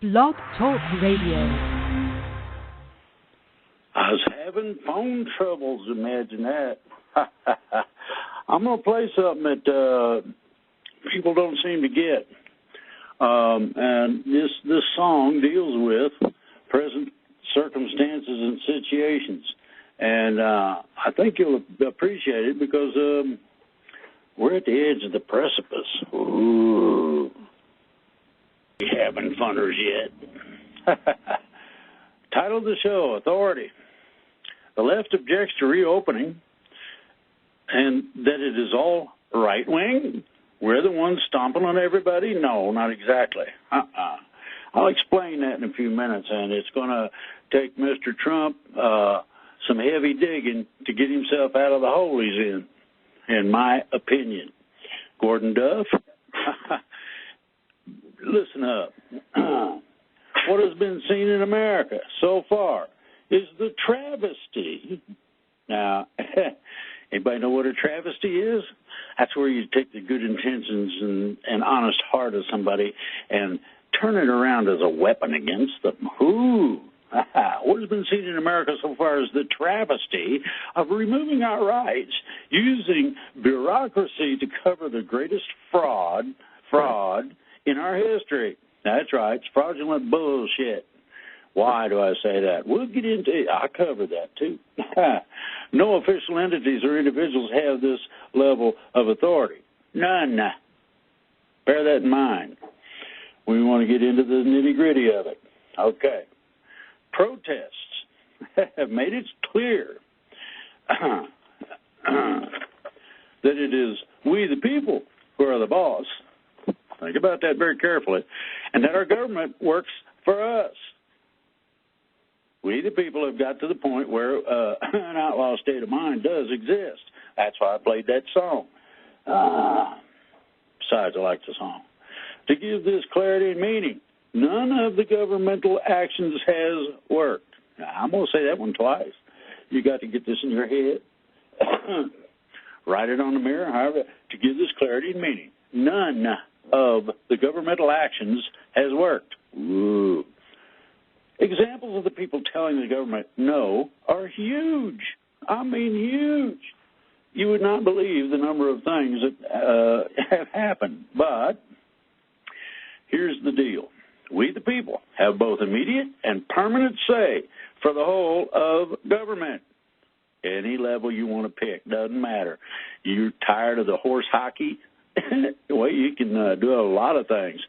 Blog Talk Radio. I was having phone troubles, imagine that. I'm going to play something that people don't seem to get. And this song deals with present circumstances and situations. And I think you'll appreciate it because we're at the edge of the precipice. Ooh. We having funners yet. Title of the show, Authority. The left objects to reopening and that it is all right-wing. We're the ones stomping on everybody? No, not exactly. I'll explain that in a few minutes, and it's going to take Mr. Trump some heavy digging to get himself out of the hole he's in my opinion. Gordon Duff, listen up. What has been seen in America so far is the travesty. Now, anybody know what a travesty is? That's where you take the good intentions and honest heart of somebody and turn it around as a weapon against them. Ooh. What has been seen in America so far is the travesty of removing our rights using bureaucracy to cover the greatest fraud in our history. That's right. It's fraudulent bullshit. Why do I say that? We'll get into it. I'll cover that, too. No official entities or individuals have this level of authority. None. Bear that in mind. We want to get into the nitty-gritty of it. Okay. Protests have made it clear that it is we, the people, who are the boss. Think about that very carefully. And that our government works for us. We, the people, have got to the point where an outlaw state of mind does exist. That's why I played that song. Besides, I like the song. To give this clarity and meaning, none of the governmental actions has worked. Now, I'm going to say that one twice. You got to get this in your head. Write it on the mirror, however, to give this clarity and meaning. None of the governmental actions has worked. Ooh. Examples of the people telling the government no are huge. I mean huge. You would not believe the number of things that have happened. But here's the deal. We, the people, have both immediate and permanent say for the whole of government. Any level you want to pick, doesn't matter. You're tired of the horse hockey? Well, you can do a lot of things.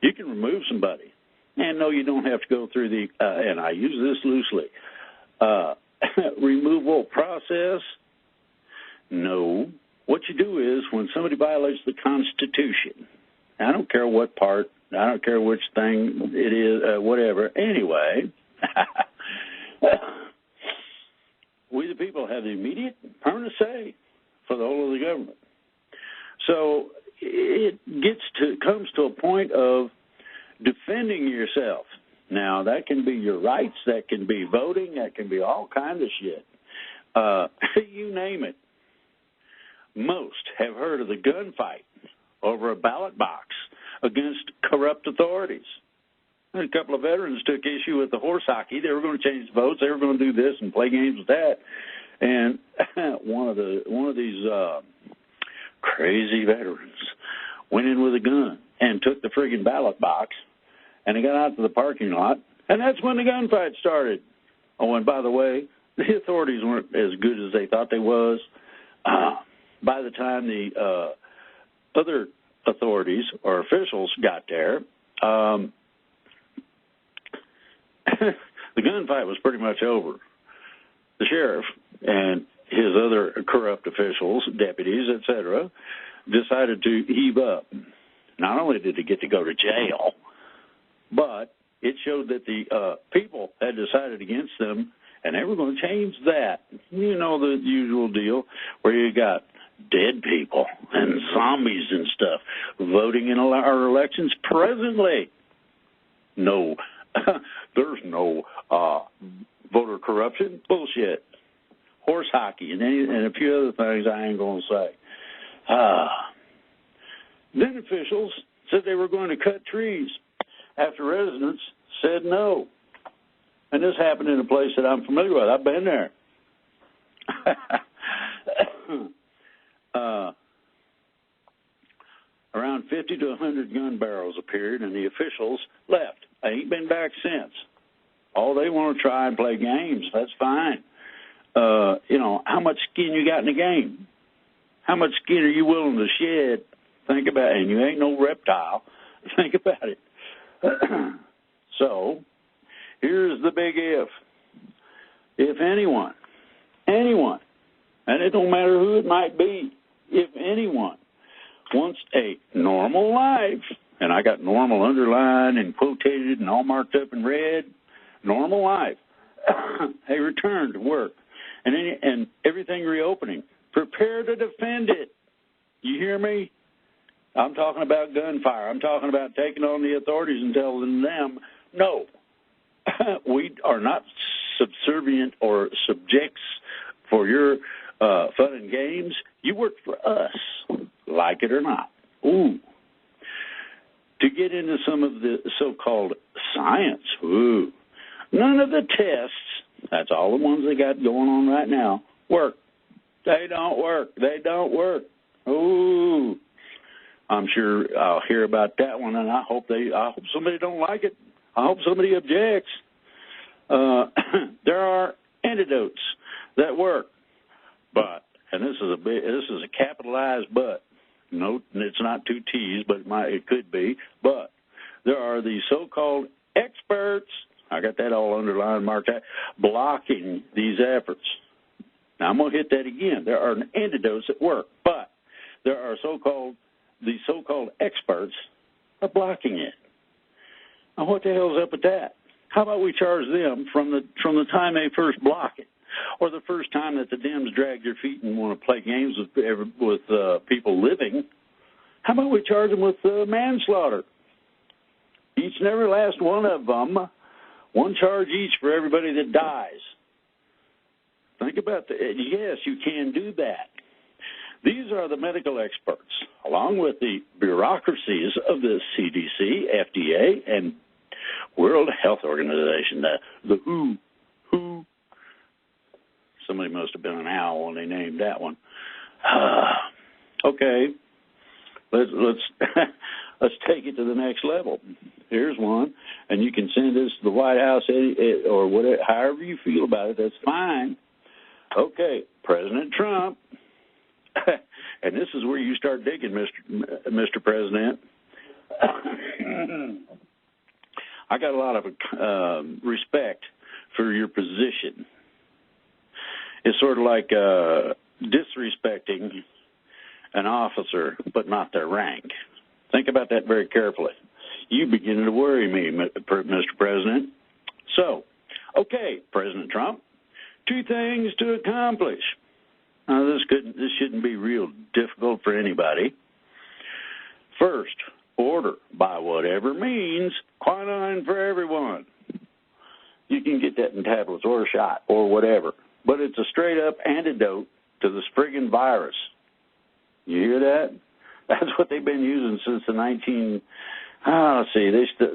You can remove somebody. And no, you don't have to go through the, and I use this loosely, removal process. No. What you do is when somebody violates the Constitution, I don't care what part, I don't care which thing it is, whatever. Anyway, we the people have the immediate permanent say for the whole of the government. So it comes to a point of defending yourself. Now, that can be your rights, that can be voting, that can be all kinds of shit. You name it. Most have heard of the gunfight over a ballot box against corrupt authorities. And a couple of veterans took issue with the horse hockey. They were going to change the votes. They were going to do this and play games with that. And one of these crazy veterans went in with a gun and took the friggin' ballot box, and he got out to the parking lot, and that's when the gunfight started. Oh, and by the way, the authorities weren't as good as they thought they was. By the time the other authorities or officials got there, the gunfight was pretty much over. The sheriff and his other corrupt officials, deputies, etc., decided to heave up. Not only did they get to go to jail, but it showed that the people had decided against them, and they were going to change that. You know the usual deal where you got dead people and zombies and stuff voting in our elections presently. No, there's no voter corruption. Bullshit. Horse hockey and a few other things I ain't going to say. Then officials said they were going to cut trees. after residents said no. And this happened in a place that I'm familiar with. I've been there. Around 50 to 100 gun barrels appeared, and the officials left. They ain't been back since. All they want to try and play games. That's fine. How much skin you got in the game? How much skin are you willing to shed? Think about it. And you ain't no reptile. Think about it. So, here's the big if. If anyone, and it don't matter who it might be, if anyone wants a normal life, and I got normal underlined and quotated and all marked up in red, normal life, a return to work, and everything reopening, prepare to defend it. You hear me? I'm talking about gunfire. I'm talking about taking on the authorities and telling them, no, we are not subservient or subjects for your fun and games. You work for us, like it or not. Ooh. To get into some of the so-called science, ooh, none of the tests, that's all the ones they got going on right now, work. They don't work. They don't work. Ooh. I'm sure I'll hear about that one, and I hope somebody don't like it. I hope somebody objects. There are antidotes that work, but, and this is a capitalized but. No, it's not two T's, but it could be. But there are these so-called experts. I got that all underlined, marked out, blocking these efforts. Now I'm going to hit that again. There are antidotes that work, but there are these so-called experts are blocking it. Now what the hell's up with that? How about we charge them from the time they first block it, or the first time that the Dems drag their feet and want to play games with people living? How about we charge them with manslaughter? Each and every last one of them, one charge each for everybody that dies. Think about that. Yes, you can do that. These are the medical experts, along with the bureaucracies of the CDC, FDA, and World Health Organization, the WHO. Somebody must have been an owl when they named that one. Okay, let's let's take it to the next level. Here's one, and you can send this to the White House or whatever, however you feel about it. That's fine. Okay, President Trump, and this is where you start digging, Mr. President. I got a lot of respect for your position. It's sort of like disrespecting an officer, but not their rank. Think about that very carefully. You begin to worry me, Mr. President. So, okay, President Trump, 2 things to accomplish. Now, this shouldn't be real difficult for anybody. First, order, by whatever means, quinine for everyone. You can get that in tablets or a shot or whatever. But it's a straight-up antidote to this friggin' virus. You hear that? That's what they've been using since the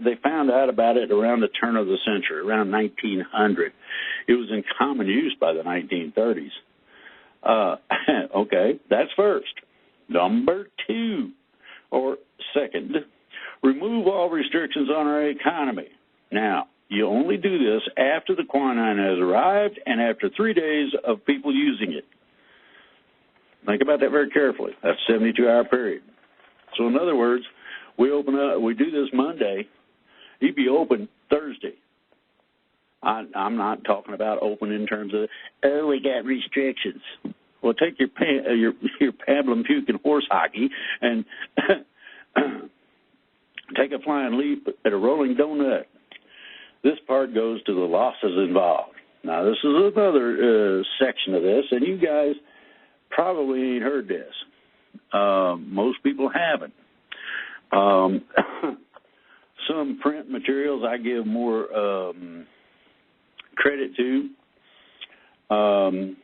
they found out about it around the turn of the century, around 1900. It was in common use by the 1930s. Okay, that's first. Number 2, or second, remove all restrictions on our economy. Now, you only do this after the quinine has arrived and after 3 days of people using it. Think about that very carefully. That's a 72-hour period. So in other words, we do this Monday, you'd be open Thursday. I'm not talking about open in terms of, we got restrictions. Well, take your pablum puking horse hockey and take a flying leap at a rolling donut. This part goes to the losses involved. Now, this is another section of this, and you guys probably ain't heard this. Most people haven't. Some print materials I give more credit to, and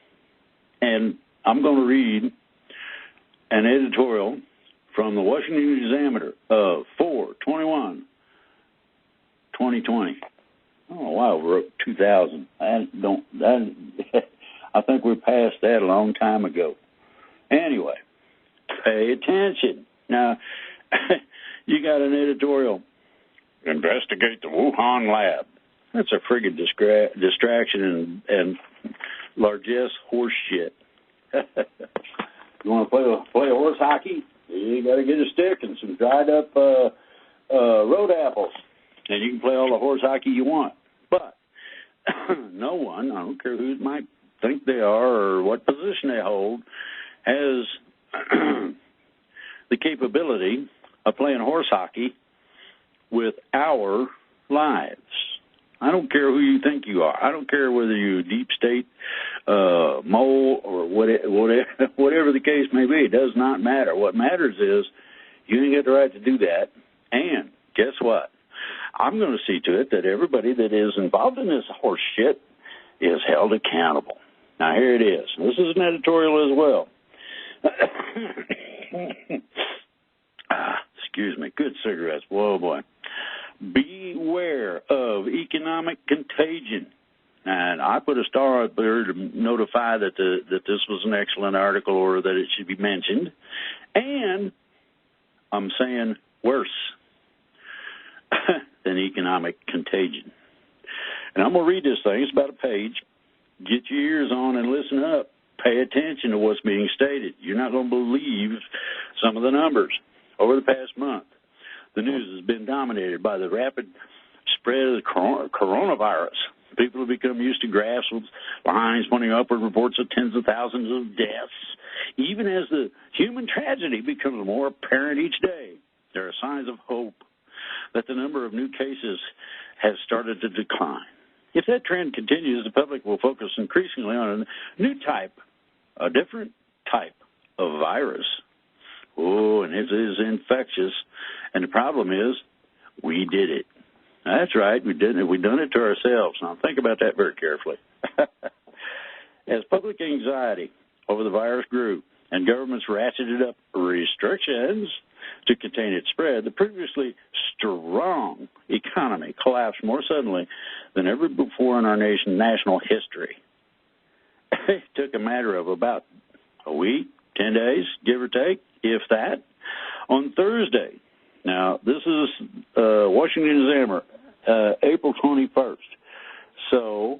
I'm going to read an editorial from the Washington Examiner of 4/21 2020. Oh, wow, we're 2000. I think we passed that a long time ago. Anyway, pay attention. Now, you got an editorial, investigate the Wuhan lab. That's a friggin' distraction and largesse horse shit. You want to play horse hockey? You got to get a stick and some dried up road apples, and you can play all the horse hockey you want. But no one, I don't care who might think they are or what position they hold, has the capability of playing horse hockey with our lives. I don't care who you think you are. I don't care whether you're a deep state mole or whatever the case may be. It does not matter. What matters is you ain't got the right to do that. And guess what? I'm going to see to it that everybody that is involved in this horse shit is held accountable. Now, here it is. This is an editorial as well. Excuse me. Good cigarettes. Whoa, boy. Beware of economic contagion. And I put a star up there to notify that this was an excellent article or that it should be mentioned. And I'm saying worse than economic contagion. And I'm going to read this thing. It's about a page. Get your ears on and listen up. Pay attention to what's being stated. You're not going to believe some of the numbers. Over the past month, the news has been dominated by the rapid spread of the coronavirus. People have become used to graphs with lines pointing upward, reports of tens of thousands of deaths. Even as the human tragedy becomes more apparent each day, there are signs of hope that the number of new cases has started to decline. If that trend continues, the public will focus increasingly on a new type, a different type of virus. Oh, and it is infectious. And the problem is, we did it. That's right, we did it. We done it to ourselves. Now, think about that very carefully. As public anxiety over the virus grew and governments ratcheted up restrictions to contain its spread, the previously strong economy collapsed more suddenly than ever before in our national history. It took a matter of about a week, 10 days, give or take, if that, on Thursday. Now, this is Washington Examiner, April 21st. So,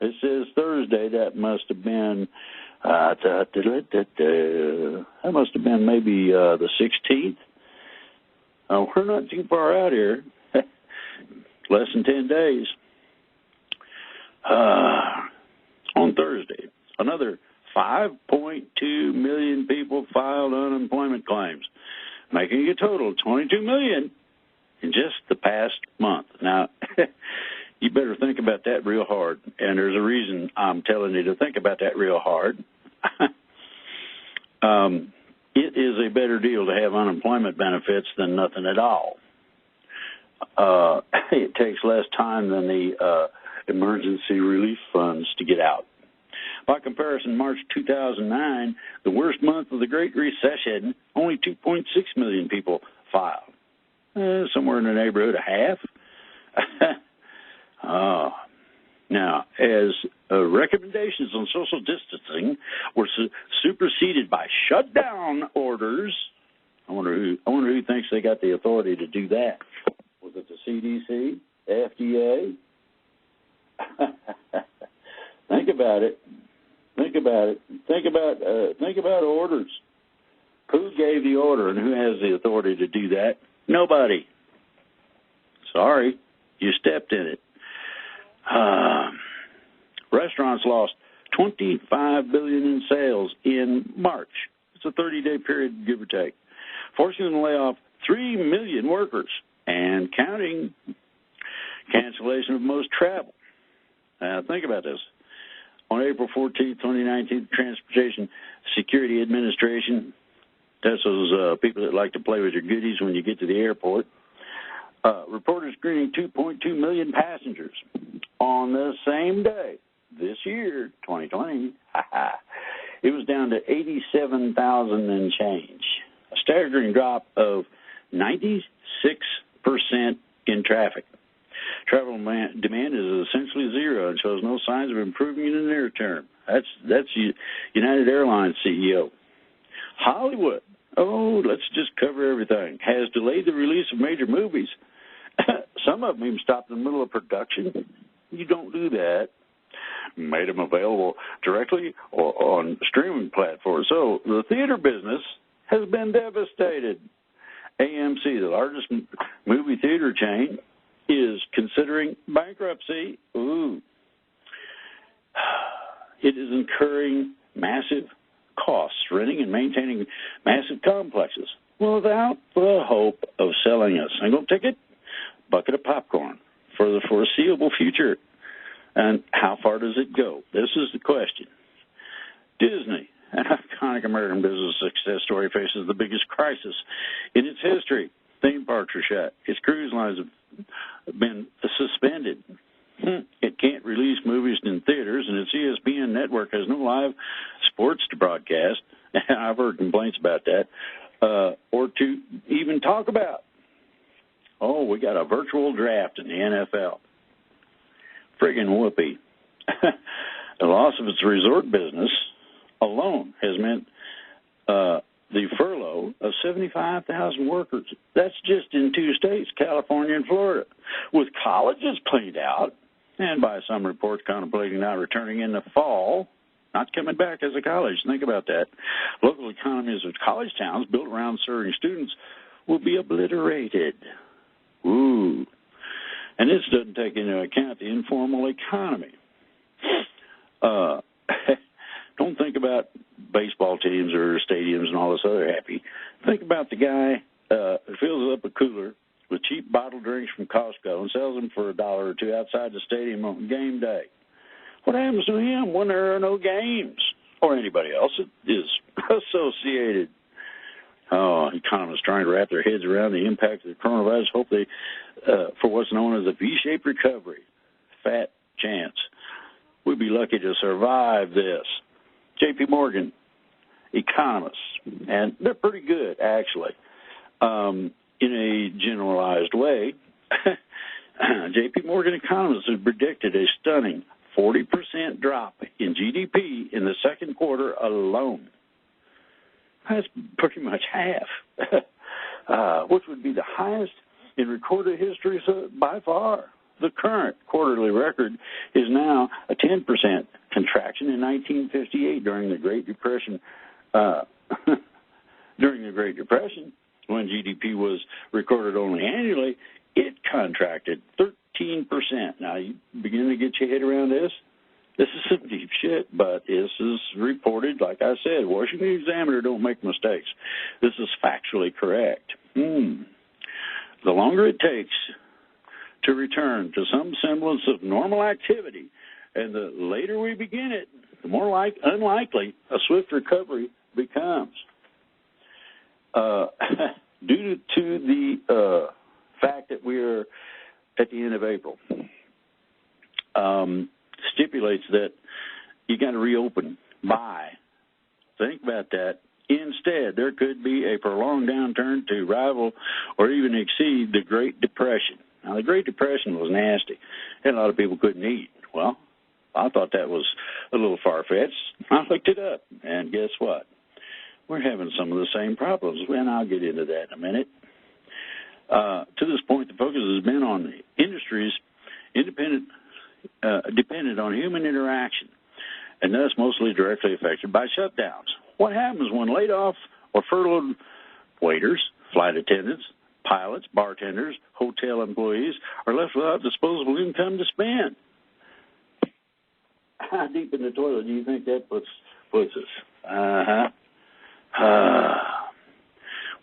it says Thursday. That must have been, maybe the 16th. We're not too far out here. Less than 10 days. On Thursday, another 5.2 million people filed unemployment claims, making a total of 22 million in just the past month. Now, you better think about that real hard, and there's a reason I'm telling you to think about that real hard. It is a better deal to have unemployment benefits than nothing at all. It takes less time than the emergency relief funds to get out. By comparison, March 2009, the worst month of the Great Recession, only 2.6 million people filed. Somewhere in the neighborhood of half. Now, as recommendations on social distancing were superseded by shutdown orders, I wonder who thinks they got the authority to do that. Was it the CDC, FDA? Think about it. Think about orders. Who gave the order and who has the authority to do that? Nobody. Sorry, you stepped in it. Restaurants lost $25 billion in sales in March. It's a 30-day period, give or take, forcing them to lay off 3 million workers and counting. Cancellation of most travel. Think about this. On April 14, 2019, the Transportation Security Administration, that's those people that like to play with your goodies when you get to the airport, reported screening 2.2 million passengers on the same day this year, 2020. It was down to 87,000 and change, a staggering drop of 96% in traffic. travel demand is essentially zero and shows no signs of improving in the near term. That's United Airlines CEO. Hollywood, let's just cover everything, has delayed the release of major movies. Some of them even stopped in the middle of production. You don't do that. Made them available directly or on streaming platforms. So the theater business has been devastated. AMC, the largest movie theater chain, is considering bankruptcy. Ooh. It is incurring massive costs, renting and maintaining massive complexes without the hope of selling a single ticket, bucket of popcorn for the foreseeable future. And how far does it go? This is the question. Disney, an iconic American business success story, faces the biggest crisis in its history. Theme parks are shut. Its cruise lines have been suspended. It can't release movies in theaters, and its ESPN network has no live sports to broadcast. I've heard complaints about that, or to even talk about. Oh, we got a virtual draft in the NFL. Friggin' whoopee. The loss of its resort business alone has meant the furlough of 75,000 workers. That's just in 2 states, California and Florida. With colleges cleaned out, and by some reports contemplating not returning in the fall, not coming back as a college. Think about that. Local economies of college towns built around serving students will be obliterated. Ooh. And this doesn't take into account the informal economy. Don't think about baseball teams or stadiums and all this other happy. Think about the guy who fills up a cooler with cheap bottled drinks from Costco and sells them for $1 or $2 outside the stadium on game day. What happens to him when there are no games or anybody else that is associated? Oh, economists trying to wrap their heads around the impact of the coronavirus hope they, for what's known as a V-shaped recovery. Fat chance. We'd be lucky to survive this. J.P. Morgan, economists, and they're pretty good, actually, in a generalized way. J.P. Morgan economists have predicted a stunning 40% drop in GDP in the second quarter alone. That's pretty much half, which would be the highest in recorded history by far. The current quarterly record is now a 10% contraction in 1958 during the Great Depression. During the Great Depression, when GDP was recorded only annually, it contracted 13%. Now, you begin to get your head around this? This is some deep shit, but this is reported, like I said, Washington Examiner don't make mistakes. This is factually correct. The longer it takes to return to some semblance of normal activity, and the later we begin it, the more unlikely a swift recovery becomes. Due to the fact that we're at the end of April, stipulates that you got to reopen by. Think about that. Instead, there could be a prolonged downturn to rival or even exceed the Great Depression. Now, the Great Depression was nasty, and a lot of people couldn't eat. Well, I thought that was a little far-fetched. I looked it up, and guess what? We're having some of the same problems, and I'll get into that in a minute. To this point, the focus has been on industries dependent on human interaction, and thus mostly directly affected by shutdowns. What happens when laid off or furloughed waiters, flight attendants, pilots, bartenders, hotel employees are left without disposable income to spend? How deep in the toilet do you think that puts us?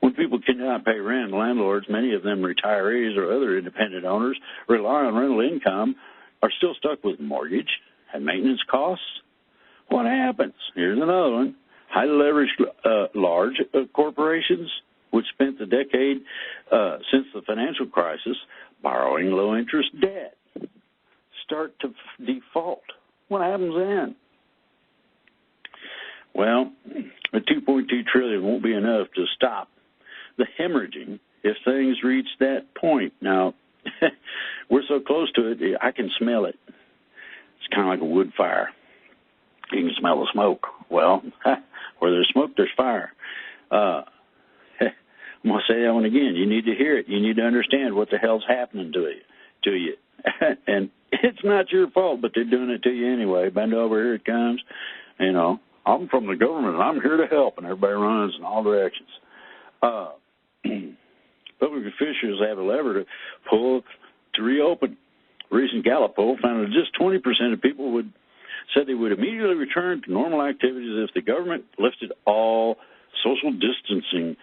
When people cannot pay rent, landlords, many of them retirees or other independent owners, rely on rental income, are still stuck with mortgage and maintenance costs. What happens? Here's another one. Highly leveraged large corporations, which spent the decade since the financial crisis borrowing low-interest debt, start to default. What happens then? Well, the $2.2 trillion won't be enough to stop the hemorrhaging if things reach that point. Now, we're so close to it, I can smell it. It's kind of like a wood fire. You can smell the smoke. Well, where there's smoke, there's fire. I'm going to say that one again. You need to hear it. You need to understand what the hell's happening to you. And it's not your fault, but they're doing it to you anyway. Bend over, here it comes. You know, I'm from the government, and I'm here to help, and everybody runs in all directions. Public officials have a lever to pull to reopen. A recent Gallup poll found that just 20% of people said they would immediately return to normal activities if the government lifted all social distancing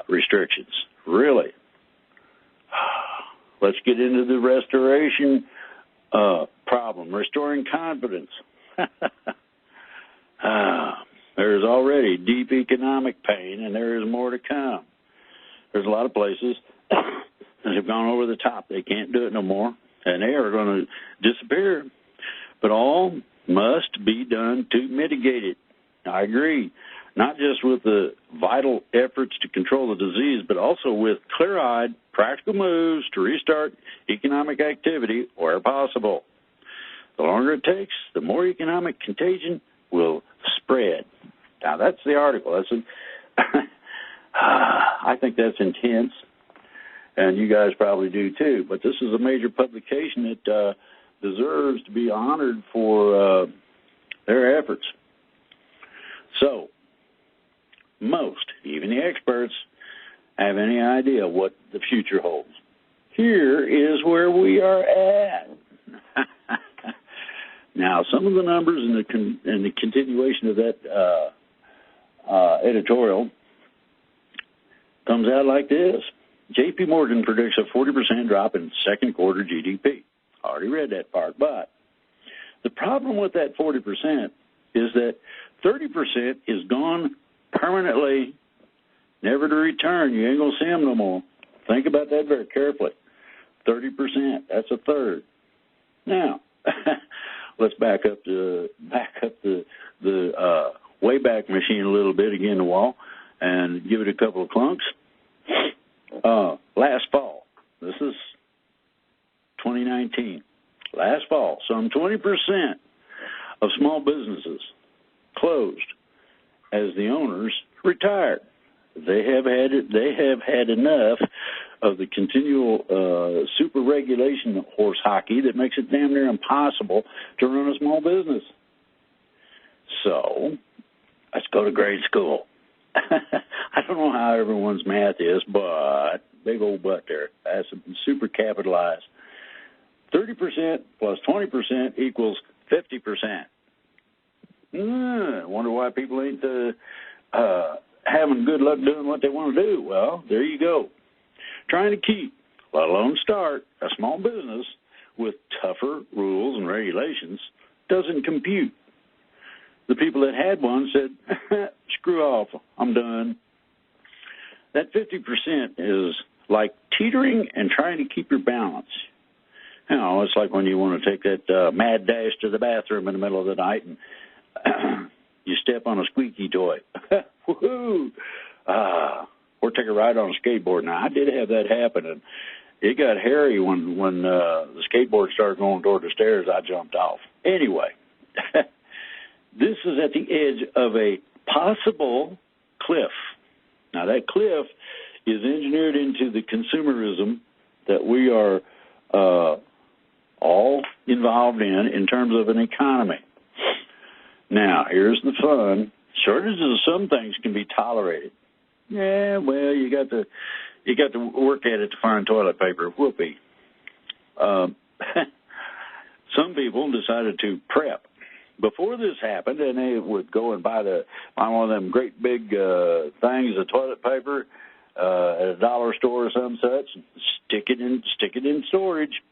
restrictions. Really? Let's get into the restoration problem, restoring confidence. There's already deep economic pain, and there is more to come. There's a lot of places that have gone over the top. They can't do it no more, and they are going to disappear. But all must be done to mitigate it. I agree, not just with the vital efforts to control the disease, but also with clear-eyed, practical moves to restart economic activity where possible. The longer it takes, the more economic contagion will spread. Now, that's the article. I think that's intense, and you guys probably do too. But this is a major publication that deserves to be honored for their efforts. So, most, even the experts, have any idea what the future holds. Here is where we are at. Now, some of the numbers in the continuation of that editorial comes out like this. J.P. Morgan predicts a 40% drop in second quarter GDP. I already read that part, but the problem with that 40% is that 30% is gone permanently, never to return. You ain't going to see them no more. Think about that very carefully. 30%, that's a third. Now, let's back up the Wayback Machine a little bit again, the wall, and give it a couple of clunks. Last fall, this is 2019. Last fall, some 20% of small businesses closed as the owners retired. They have had enough of the continual super regulation horse hockey that makes it damn near impossible to run a small business. So let's go to grade school. I don't know how everyone's math is, but big old butt there. That's super capitalized. 30% plus 20% equals 50%. I wonder why people ain't having good luck doing what they want to do. Well, there you go. Trying to keep, let alone start, a small business with tougher rules and regulations doesn't compute. The people that had one said, screw off, I'm done. That 50% is like teetering and trying to keep your balance. You know, it's like when you want to take that mad dash to the bathroom in the middle of the night and you step on a squeaky toy. Woohoo! Or take a ride on a skateboard. Now, I did have that happen, and it got hairy when the skateboard started going toward the stairs. I jumped off. Anyway, this is at the edge of a possible cliff. Now, that cliff is engineered into the consumerism that we are all involved in terms of an economy. Now, here's the fun. Shortages of some things can be tolerated. Yeah, well, you got to work at it to find toilet paper. Whoopee. Some people decided to prep. Before this happened, and they would go and buy one of them great big things of toilet paper at a dollar store or some such, and stick it in storage.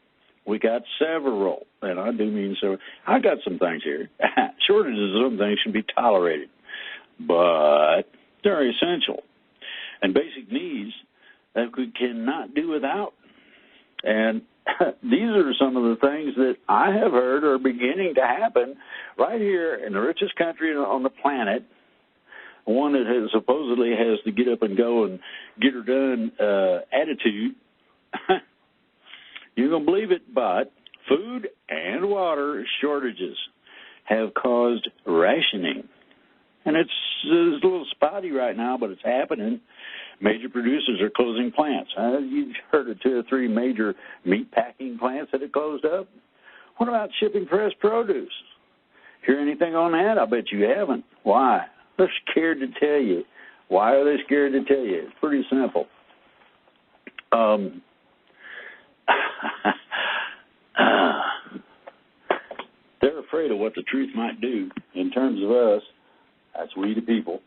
We got several, and I do mean several. I got some things here. Shortages of some things should be tolerated, but they're essential and basic needs that we cannot do without. And these are some of the things that I have heard are beginning to happen right here in the richest country on the planet, one that supposedly has the get up and go and get her done attitude. You're going to believe it, but food and water shortages have caused rationing. And it's a little spotty right now, but it's happening. Major producers are closing plants. You've heard of 2 or 3 major meat packing plants that have closed up. What about shipping fresh produce? Hear anything on that? I bet you haven't. Why? They're scared to tell you. Why are they scared to tell you? It's pretty simple. They're afraid of what the truth might do in terms of us, that's we the people,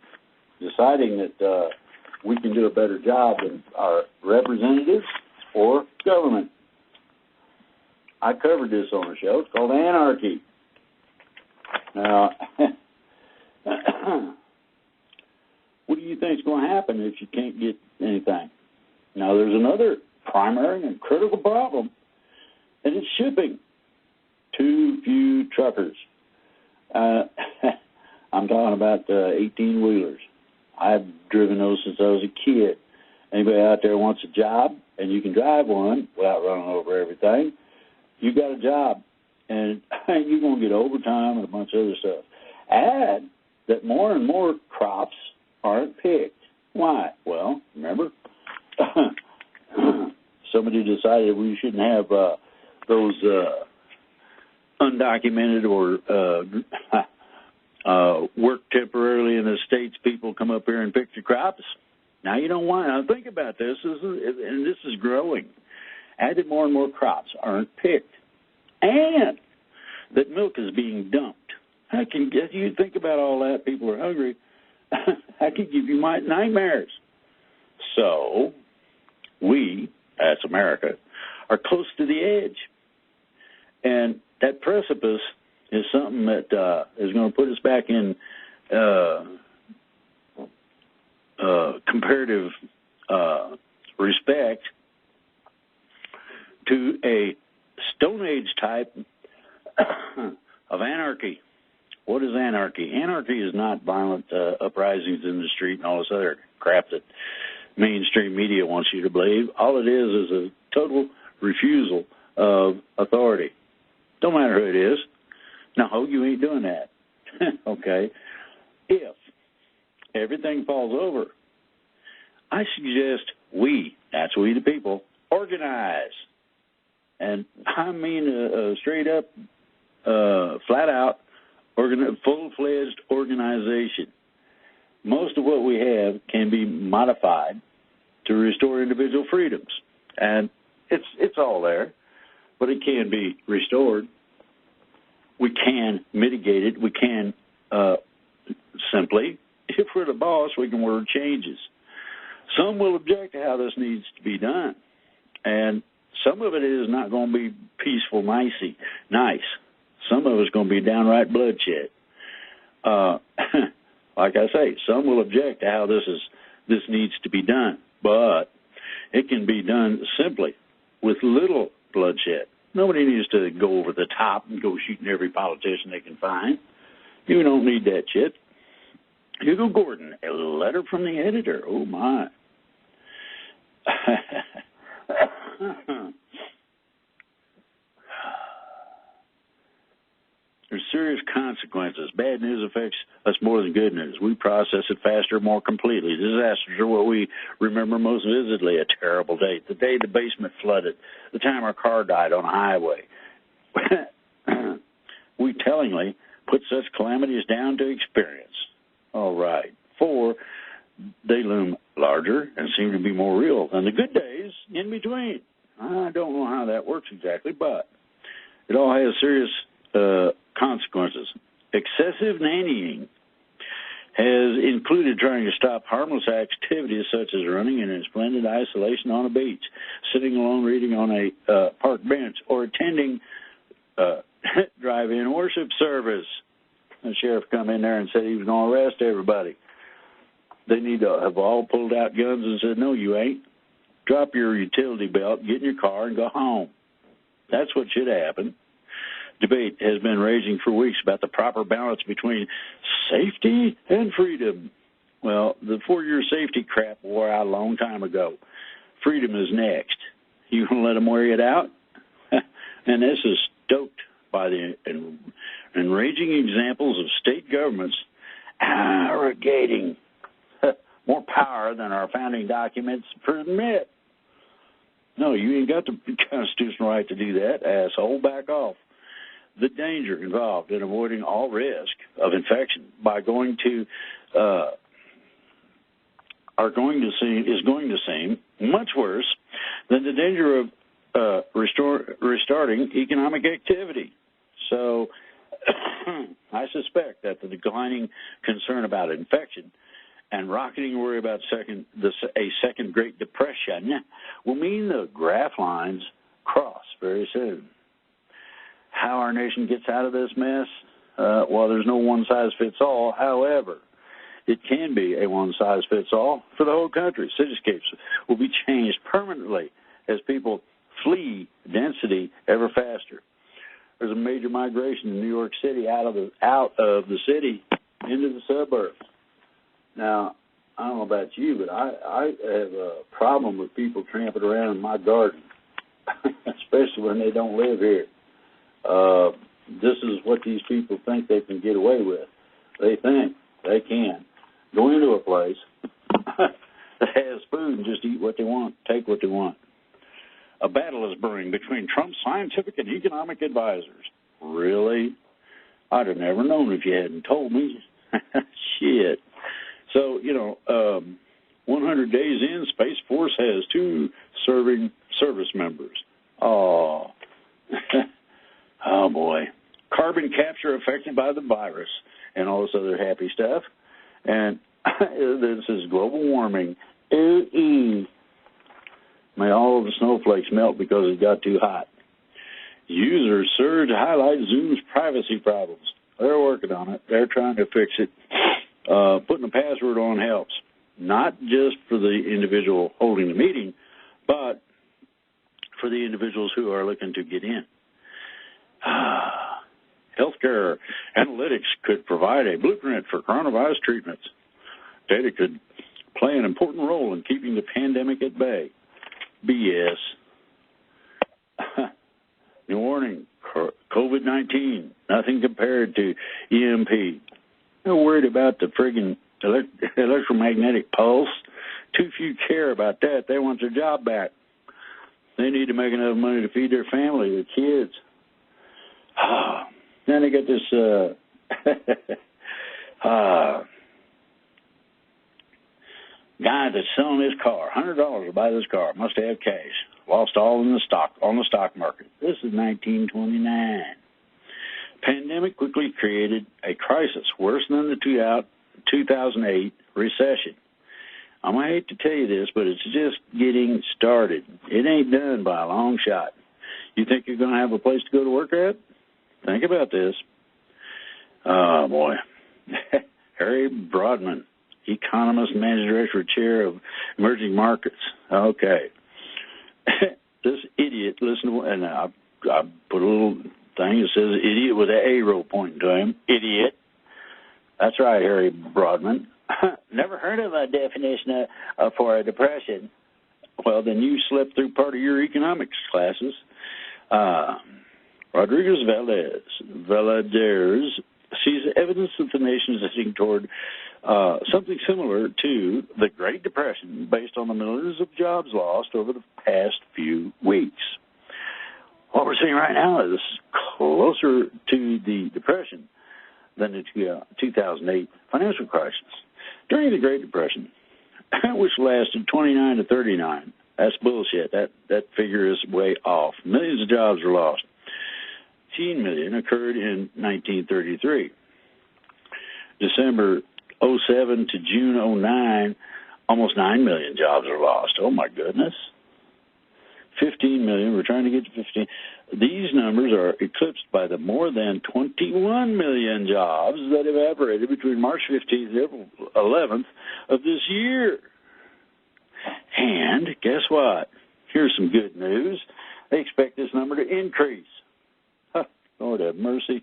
deciding that we can do a better job than our representatives or government. I covered this on a show. It's called Anarchy. Now, what do you think is going to happen if you can't get anything? Now, there's another primary and critical problem, and it's shipping. Too few truckers. I'm talking about 18-wheelers. I've driven those since I was a kid. Anybody out there wants a job and you can drive one without running over everything, you got a job. And you're going to get overtime and a bunch of other stuff. Add that more and more crops aren't picked. Why? Well, remember, somebody decided we shouldn't have those undocumented or work temporarily in the States people come up here and pick the crops. Now you don't want to think about this, and this is growing. Add that more and more crops aren't picked, and that milk is being dumped. I can get you think about all that. People are hungry. I can give you my nightmares. So we, that's America, are close to the edge, and that precipice is something that is going to put us back in comparative respect to a Stone Age type of anarchy. What is anarchy? Anarchy is not violent uprisings in the street and all this other crap that mainstream media wants you to believe. All it is a total refusal of authority. Don't matter who it is. No, you ain't doing that. Okay? If everything falls over, I suggest that's we the people, organize. And I mean straight up, flat out, full-fledged organization. Most of what we have can be modified to restore individual freedoms. And it's all there, but it can be restored. We can mitigate it. We can simply, if we're the boss, we can word changes. Some will object to how this needs to be done. And some of it is not going to be peaceful, nice. Some of it's going to be downright bloodshed. Like I say, some will object to how this needs to be done, but it can be done simply with little bloodshed. Nobody needs to go over the top and go shooting every politician they can find. You don't need that shit. Hugo Gordon, a letter from the editor. Oh, my. There's serious consequences. Bad news affects us more than good news. We process it faster, more completely. Disasters are what we remember most vividly. A terrible date, the day the basement flooded, the time our car died on a highway. We tellingly put such calamities down to experience. All right. 4, they loom larger and seem to be more real than the good days in between. I don't know how that works exactly, but it all has serious consequences. Excessive nannying has included trying to stop harmless activities such as running in a splendid isolation on a beach, sitting alone reading on a park bench, or attending drive-in worship service. The sheriff come in there and said he was going to arrest everybody. They need to have all pulled out guns and said, no, you ain't. Drop your utility belt, get in your car, and go home. That's what should happen. Debate has been raging for weeks about the proper balance between safety and freedom. Well, the 4-year safety crap wore out a long time ago. Freedom is next. You going to let them wear it out? And this is stoked by the enraging examples of state governments arrogating more power than our founding documents permit. No, you ain't got the constitutional right to do that, asshole. Back off. The danger involved in avoiding all risk of infection by is going to seem much worse than the danger of restarting economic activity. So I suspect that the declining concern about infection and rocketing worry about a second Great Depression will mean the graph lines cross very soon. How our nation gets out of this mess? Well, there's no one-size-fits-all. However, it can be a one-size-fits-all for the whole country. Cityscapes will be changed permanently as people flee density ever faster. There's a major migration in New York City out of the city into the suburbs. Now, I don't know about you, but I have a problem with people tramping around in my garden, especially when they don't live here. This is what these people think they can get away with. They think they can go into a place that has food and just eat what they want, take what they want. A battle is brewing between Trump's scientific and economic advisors. Really? I'd have never known if you hadn't told me. Shit. So, 100 days in, Space Force has 2 serving service members. Oh. Oh, boy. Carbon capture affected by the virus and all this other happy stuff. And this is global warming. Ooh-ee. May all of the snowflakes melt because it got too hot. Users surge to highlight Zoom's privacy problems. They're working on it. They're trying to fix it. Putting a password on helps, not just for the individual holding the meeting, but for the individuals who are looking to get in. Healthcare analytics could provide a blueprint for coronavirus treatments. Data could play an important role in keeping the pandemic at bay. BS. New warning, COVID-19, nothing compared to EMP. They're worried about the friggin' electromagnetic pulse. Too few care about that. They want their job back. They need to make enough money to feed their family, their kids. Then they got this guy that's selling his car, $100 to buy this car, must have cash. Lost all on the stock market. This is 1929. Pandemic quickly created a crisis worse than the 2008 recession. I'm going to hate to tell you this, but it's just getting started. It ain't done by a long shot. You think you're going to have a place to go to work at? Think about this. Oh, boy. Harry Broadman, economist, managing director, chair of emerging markets. Okay. This idiot, listen to, and I put a little thing that says idiot with an arrow pointing to him. Idiot. That's right, Harry Broadman. Never heard of a definition for a depression. Well, then you slept through part of your economics classes. Rodriguez Valadez sees evidence that the nation is heading toward something similar to the Great Depression based on the millions of jobs lost over the past few weeks. What we're seeing right now is closer to the Depression than the 2008 financial crisis. During the Great Depression, which lasted 29 to 39, that's bullshit. That figure is way off. Millions of jobs were lost. 15 million occurred in 1933. December 07 to June 09, almost 9 million jobs are lost. Oh, my goodness. 15 million. We're trying to get to 15. These numbers are eclipsed by the more than 21 million jobs that evaporated between March 15th and April 11th of this year. And guess what? Here's some good news. They expect this number to increase. Lord have mercy.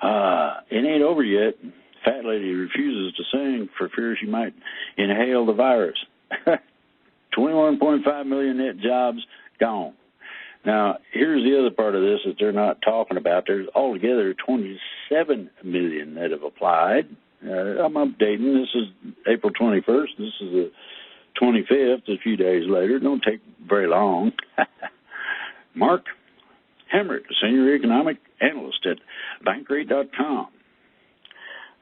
It ain't over yet. Fat lady refuses to sing for fear she might inhale the virus. 21.5 million net jobs gone. Now, here's the other part of this that they're not talking about. There's altogether 27 million that have applied. I'm updating. This is April 21st. This is the 25th, a few days later. It don't take very long. Mark Hemmert, senior economic analyst at Bankrate.com,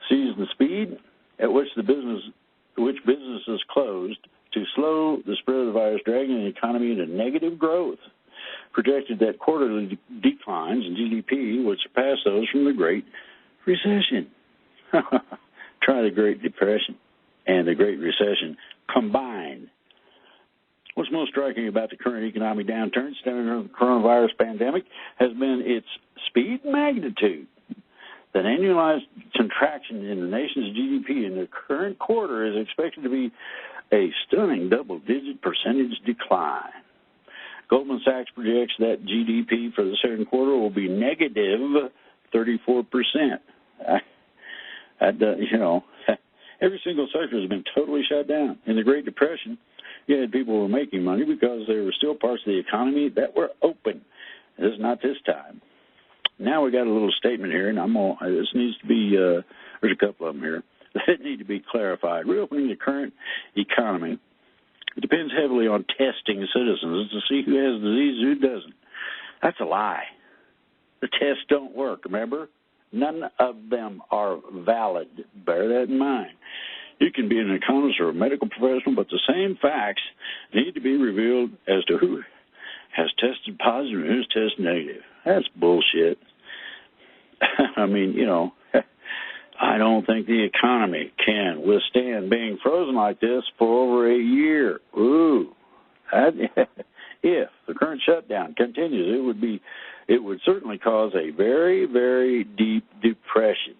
sees the speed at which businesses closed to slow the spread of the virus, dragging the economy into negative growth. Projected that quarterly declines in GDP would surpass those from the Great Recession. Try the Great Depression and the Great Recession combined. What's most striking about the current economic downturn stemming from the coronavirus pandemic has been its speed and magnitude. That annualized contraction in the nation's GDP in the current quarter is expected to be a stunning double-digit percentage decline. Goldman Sachs projects that GDP for the second quarter will be negative 34%. Every single sector has been totally shut down. In the Great Depression, you had people who were making money because there were still parts of the economy that were open. This is not this time. Now we got a little statement here, and this needs to be, there's a couple of them here that need to be clarified. Reopening the current economy, it depends heavily on testing citizens to see who has the disease and who doesn't. That's a lie. The tests don't work, remember? None of them are valid. Bear that in mind. You can be an economist or a medical professional, but the same facts need to be revealed as to who has tested positive and who's tested negative. That's bullshit. I mean, I don't think the economy can withstand being frozen like this for over a year. Ooh. If the current shutdown continues, it would certainly cause a very, very deep depression.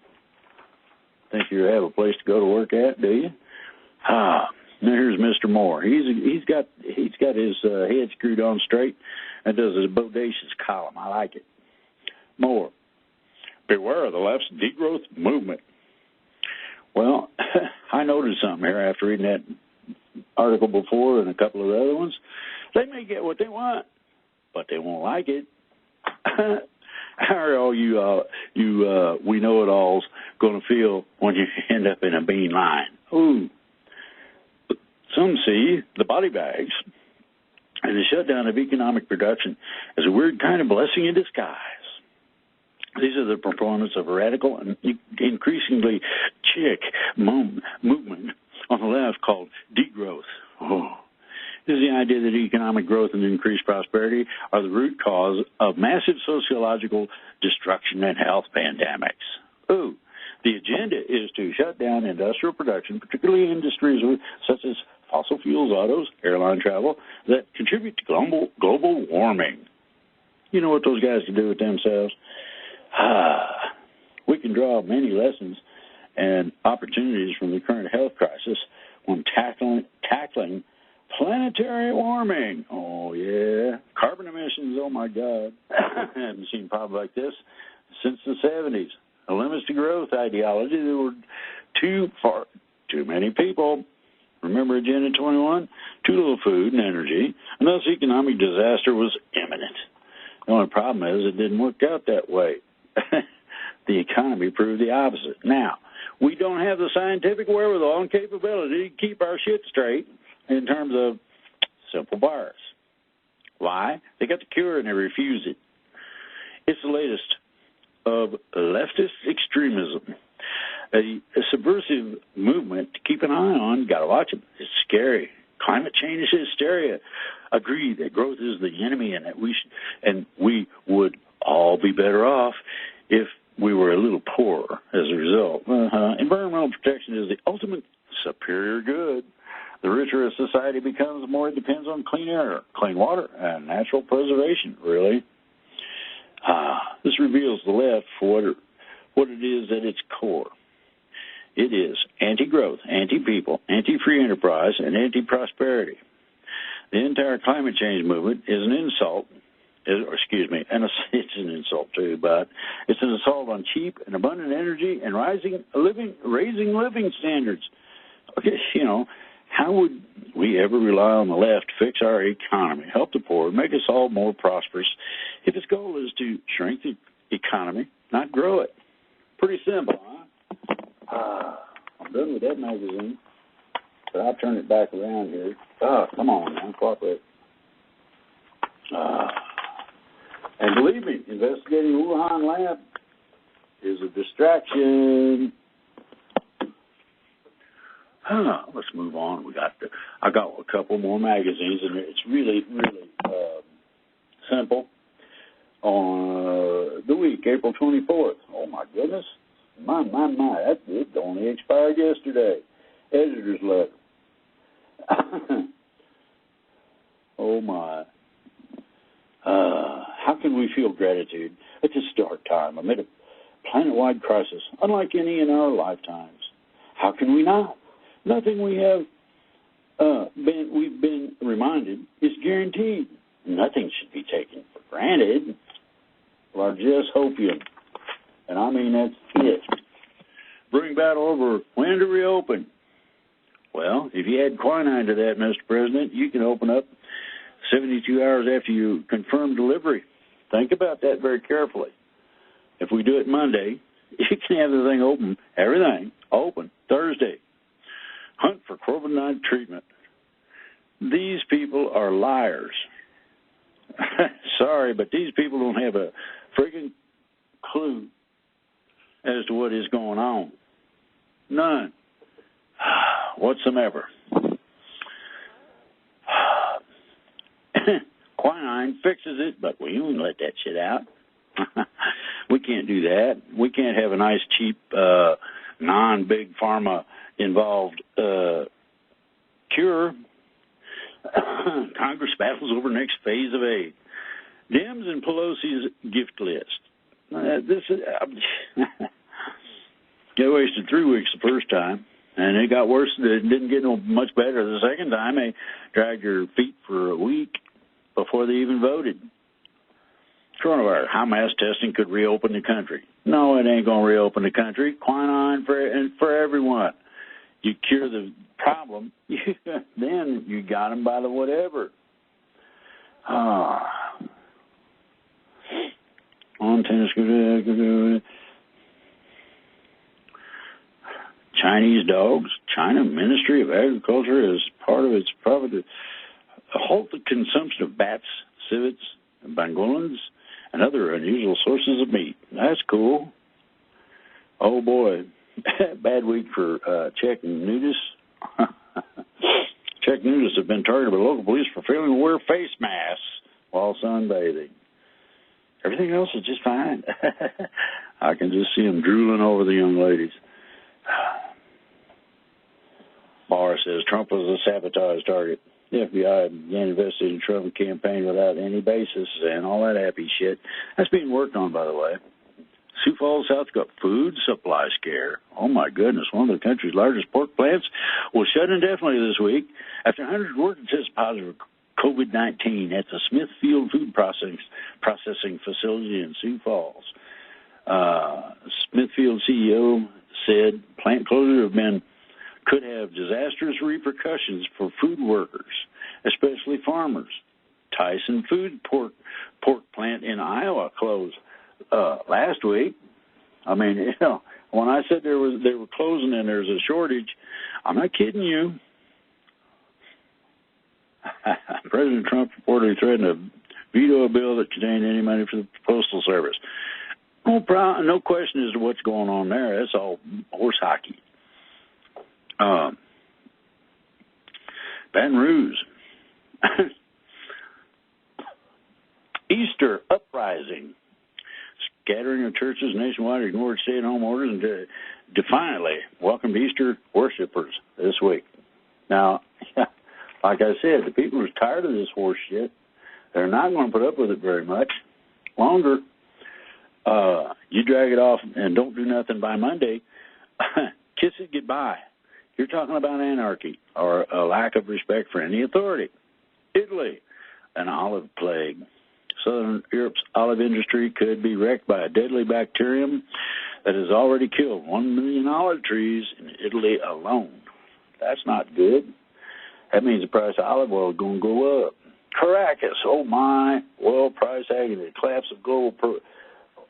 Think you have a place to go to work at, do you? Now here's Mr. Moore. He's got his head screwed on straight and does his bodacious column. I like it. Moore. Beware of the left's degrowth movement. Well, I noticed something here after reading that article before and a couple of the other ones. They may get what they want, but they won't like it. How are all you we know it alls going to feel when you end up in a bean line? Ooh. Some see the body bags and the shutdown of economic production as a weird kind of blessing in disguise. These are the proponents of a radical and increasingly chic movement on the left called degrowth. This is the idea that economic growth and increased prosperity are the root cause of massive sociological destruction and health pandemics. The agenda is to shut down industrial production, particularly industries such as fossil fuels, autos, airline travel, that contribute to global warming. You know what those guys can do with themselves? We can draw many lessons and opportunities from the current health crisis when tackling planetary warming. Oh, yeah. Carbon emissions, oh, my God. I haven't seen a problem like this since the 70s. A limits to growth ideology. There were too many people. Remember Agenda 21? Too little food and energy, and thus economic disaster was imminent. The only problem is it didn't work out that way. The economy proved the opposite. Now, we don't have the scientific wherewithal and capability to keep our shit straight in terms of simple virus. Why? They got the cure and they refuse it. It's the latest of leftist extremism, a subversive movement to keep an eye on. Got to watch it. It's scary. Climate change is hysteria. Agree that growth is the enemy and that we would all be better off if we were a little poorer as a result. Environmental protection is the ultimate superior good. The richer a society becomes, the more it depends on clean air, clean water, and natural preservation, really. This reveals the left for what it is at its core. It is anti-growth, anti-people, anti-free enterprise, and anti-prosperity. The entire climate change movement is an insult. It's an insult too, but it's an assault on cheap and abundant energy and raising living standards. Okay, How would we ever rely on the left to fix our economy, help the poor, make us all more prosperous if its goal is to shrink the economy, not grow it? Pretty simple, huh? I'm done with that magazine, but I'll turn it back around here. Come on now, cooperate. And believe me, investigating Wuhan lab is a distraction. Let's move on. I got a couple more magazines, and it's really, really simple. On the week, April 24th. Oh my goodness, my! That it only expired yesterday. Editor's letter. Oh my! How can we feel gratitude at this dark time amid a planet-wide crisis, unlike any in our lifetimes? How can we not? Nothing we've been reminded is guaranteed. Nothing should be taken for granted. Largesse-hopium. And I mean, that's it. Bring battle over when to reopen. Well, if you add quinine to that, Mr. President, you can open up 72 hours after you confirm delivery. Think about that very carefully. If we do it Monday, you can have the thing open, everything open Thursday. Hunt for COVID-19 treatment. These people are liars. Sorry, but these people don't have a friggin' clue as to what is going on. None. Whatsoever. Quinine fixes it, but we won't let that shit out. We can't do that. We can't have a nice, cheap, non-big pharma involved cure. Congress battles over next phase of aid. Dems and Pelosi's gift list. This is they wasted 3 weeks the first time, and it got worse. It didn't get no much better the second time. They dragged their feet for a week before they even voted. Coronavirus, how mass testing could reopen the country. No, it ain't going to reopen the country. Quinine for everyone. You cure the problem, then you got them by the whatever. On tennis. Chinese dogs. China Ministry of Agriculture, as part of its profit, halt the consumption of bats, civets, pangolins, and other unusual sources of meat. That's cool. Oh boy, bad week for Czech nudists. Czech nudists have been targeted by local police for failing to wear face masks while sunbathing. Everything else is just fine. I can just see them drooling over the young ladies. Barr says Trump was a sabotage target. The FBI began investigating the Trump campaign without any basis and all that happy shit. That's being worked on, by the way. Sioux Falls, South Dakota, food supply scare. Oh, my goodness. One of the country's largest pork plants will shut indefinitely this week after 100 workers tested positive for COVID-19 at the Smithfield Food Processing Facility in Sioux Falls. Smithfield CEO said plant closure could have disastrous repercussions for food workers, especially farmers. Tyson Food pork plant in Iowa closed last week. I mean, you know, when I said they were closing and there's a shortage, I'm not kidding you. President Trump reportedly threatened to veto a bill that contained any money for the Postal Service. No question as to what's going on there. That's all horse hockey. Baton Rouge. Easter uprising. Scattering of churches nationwide ignored stay-at-home orders and defiantly welcomed Easter worshipers this week. Now, like I said, the people are tired of this horse shit. They're not going to put up with it very much longer. You drag it off and don't do nothing by Monday, kiss it goodbye. You're talking about anarchy or a lack of respect for any authority. Italy, an olive plague. Southern Europe's olive industry could be wrecked by a deadly bacterium that has already killed 1 million olive trees in Italy alone. That's not good. That means the price of olive oil is going to go up. Caracas, oh my, oil price agony. The collapse of global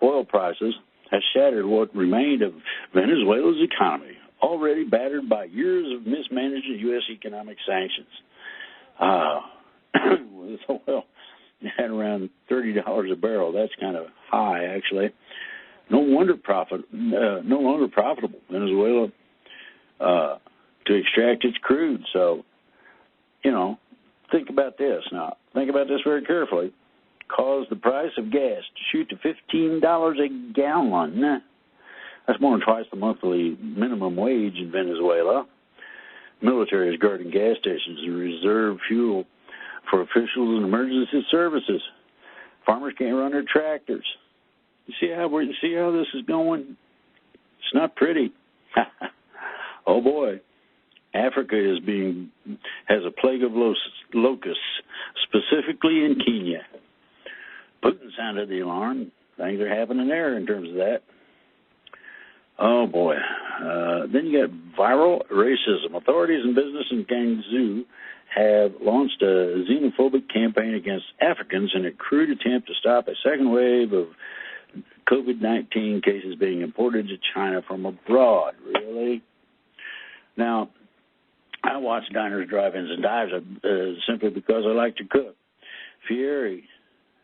oil prices has shattered what remained of Venezuela's economy, already battered by years of mismanaged U.S. economic sanctions. With oil at around $30 a barrel, that's kind of high, actually. No longer profitable. Venezuela to extract its crude. So, think about this now. Think about this very carefully. Caused the price of gas to shoot to $15 a gallon. That's more than twice the monthly minimum wage in Venezuela. Military is guarding gas stations and reserve fuel for officials and emergency services. Farmers can't run their tractors. You see how this is going? It's not pretty. Oh boy. Africa has a plague of locusts, specifically in Kenya. Putin sounded the alarm. Things are happening there in terms of that. Oh boy. Then you got viral racism. Authorities in business in Guangzhou have launched a xenophobic campaign against Africans in a crude attempt to stop a second wave of COVID-19 cases being imported to China from abroad. Really? Now, I watch diners, drive-ins, and dives simply because I like to cook. Fieri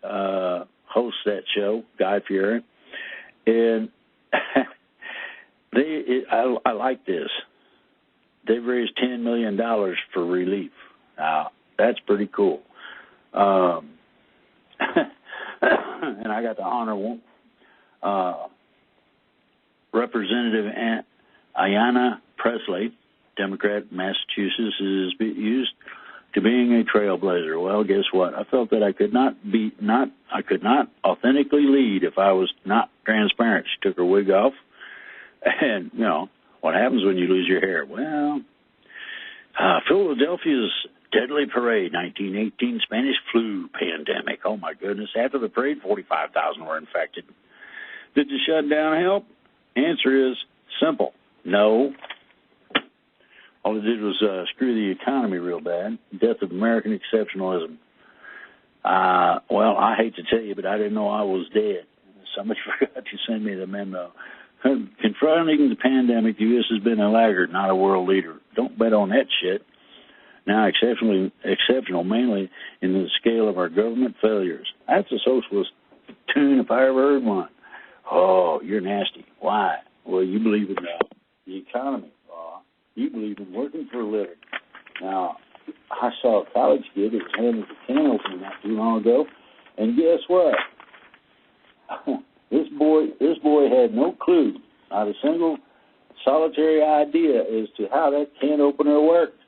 hosts that show, Guy Fieri, and I like this. They've raised $10 million for relief. Now, that's pretty cool. And I got to honor Representative Ayanna Pressley, Democrat, Massachusetts, is used to being a trailblazer. Well, guess what? I felt that I could not authentically lead if I was not transparent. She took her wig off, and what happens when you lose your hair? Well, Philadelphia's deadly parade, 1918 Spanish flu pandemic. Oh my goodness! After the parade, 45,000 were infected. Did the shutdown help? Answer is simple: no. All it did was screw the economy real bad. Death of American exceptionalism. Well, I hate to tell you, but I didn't know I was dead. Somebody forgot to send me the memo. Confronting the pandemic, the U.S. has been a laggard, not a world leader. Don't bet on that shit. Now exceptional, mainly in the scale of our government failures. That's a socialist tune if I ever heard one. Oh, you're nasty. Why? Well, you believe in the economy. You believe in working for a living. Now, I saw a college kid that was having a can opening not too long ago, and guess what? This boy had no clue, not a single solitary idea as to how that can opener worked.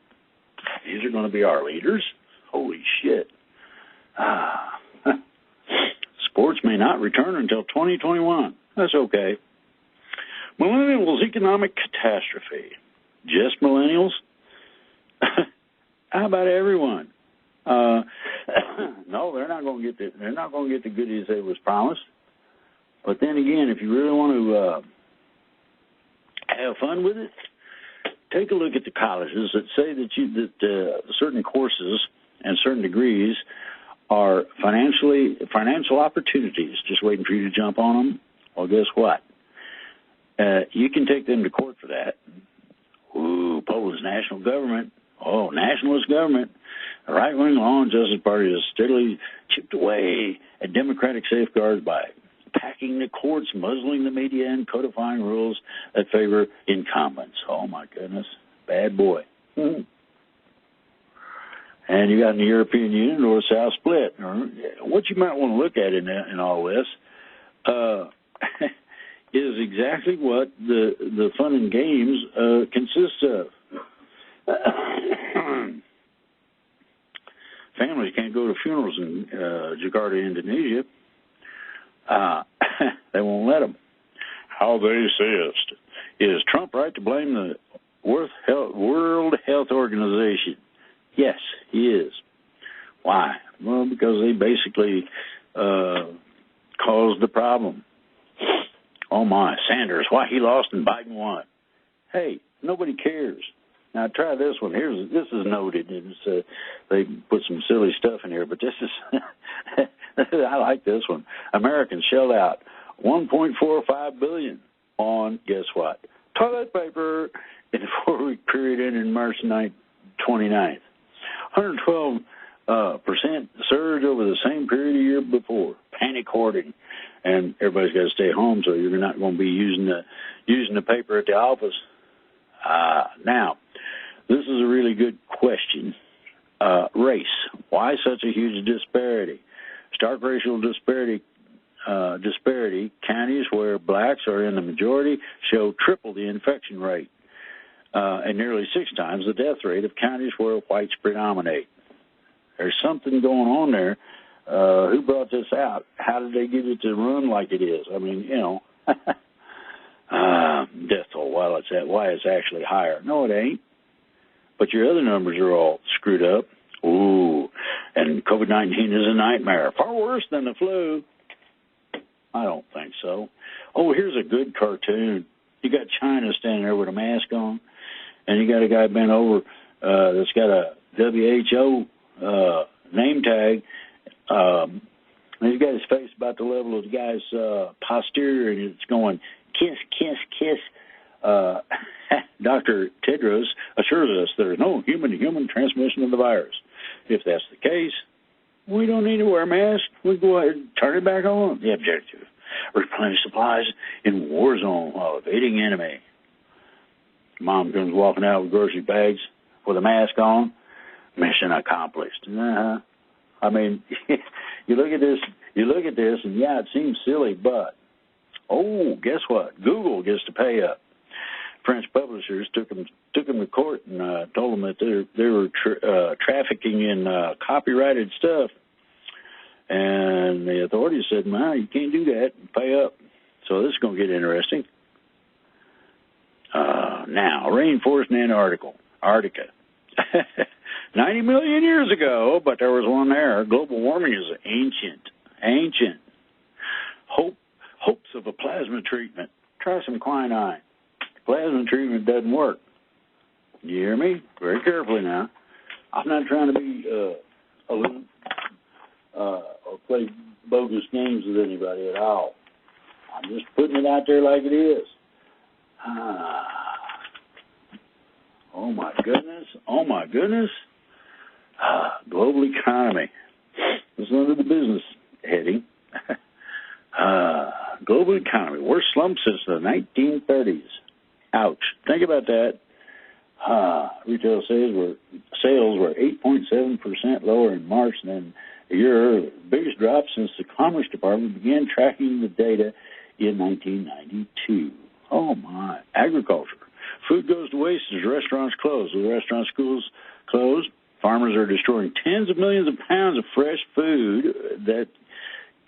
These are going to be our leaders? Holy shit. Sports may not return until 2021. That's okay. Millennials' economic catastrophe. Just millennials? How about everyone? No, they're not going to get the goodies they was promised. But then again, if you really want to have fun with it, take a look at the colleges that say that certain courses and certain degrees are financial opportunities, just waiting for you to jump on them. Well, guess what? You can take them to court for that. Ooh, Poland's national government. Oh, nationalist government. The right-wing Law and Justice Party has steadily chipped away at democratic safeguards by packing the courts, muzzling the media, and codifying rules that favor incumbents. Oh, my goodness. Bad boy. And you got in the European Union North-South split. What you might want to look at in all this is exactly what the fun and games consists of. Families can't go to funerals in Jakarta, Indonesia. They won't let them. How they insist. Is Trump right to blame the World Health Organization? Yes, he is. Why? Well, because they basically caused the problem. Oh, my. Sanders, why he lost and Biden won. Hey, nobody cares. Now try this one. This is noted. It's, they put some silly stuff in here, but this is I like this one. Americans shelled out $1.45 billion on, guess what? Toilet paper in the 4-week period ending March 29th. 112% surge over the same period a year before. Panic hoarding, and everybody's got to stay home, so you're not going to be using the paper at the office. Now, this is a really good question. Race. Why such a huge disparity? Stark racial disparity. Counties where blacks are in the majority show triple the infection rate, and nearly 6 times the death rate of counties where whites predominate. There's something going on there. Who brought this out? How did they get it to run like it is? I mean, death toll, why it's actually higher. No, it ain't. But your other numbers are all screwed up. Ooh, and COVID-19 is a nightmare. Far worse than the flu. I don't think so. Oh, here's a good cartoon. You got China standing there with a mask on, and you got a guy bent over that's got a WHO name tag. And he's got his face about the level of the guy's posterior, and it's going, kiss, kiss, kiss. Dr. Tedros assures us there is no human-to-human transmission of the virus. If that's the case, we don't need to wear masks. We go ahead and turn it back on. The objective: replenish supplies in war zone while evading enemy. Mom comes walking out with grocery bags with a mask on. Mission accomplished. I mean, you look at this, and yeah, it seems silly, but guess what? Google gets to pay up. French publishers took them to court and told them that they were trafficking in copyrighted stuff, and the authorities said, "No, you can't do that. Pay up." So this is going to get interesting. Now, rainforest in Antarctica. 90 million years ago, but there was one there. Global warming is ancient. Hopes of a plasma treatment. Try some quinine. Plasma treatment doesn't work. You hear me? Very carefully now. I'm not trying to be aloof or play bogus games with anybody at all. I'm just putting it out there like it is. Oh my goodness. Global economy. This is under the business heading. Global economy. Worst slump since the 1930s. Ouch. Think about that. Retail sales were 8.7% lower in March than a year earlier. Biggest drop since the Commerce Department began tracking the data in 1992. Oh my. Agriculture. Food goes to waste as restaurants close. As restaurant schools close, farmers are destroying tens of millions of pounds of fresh food that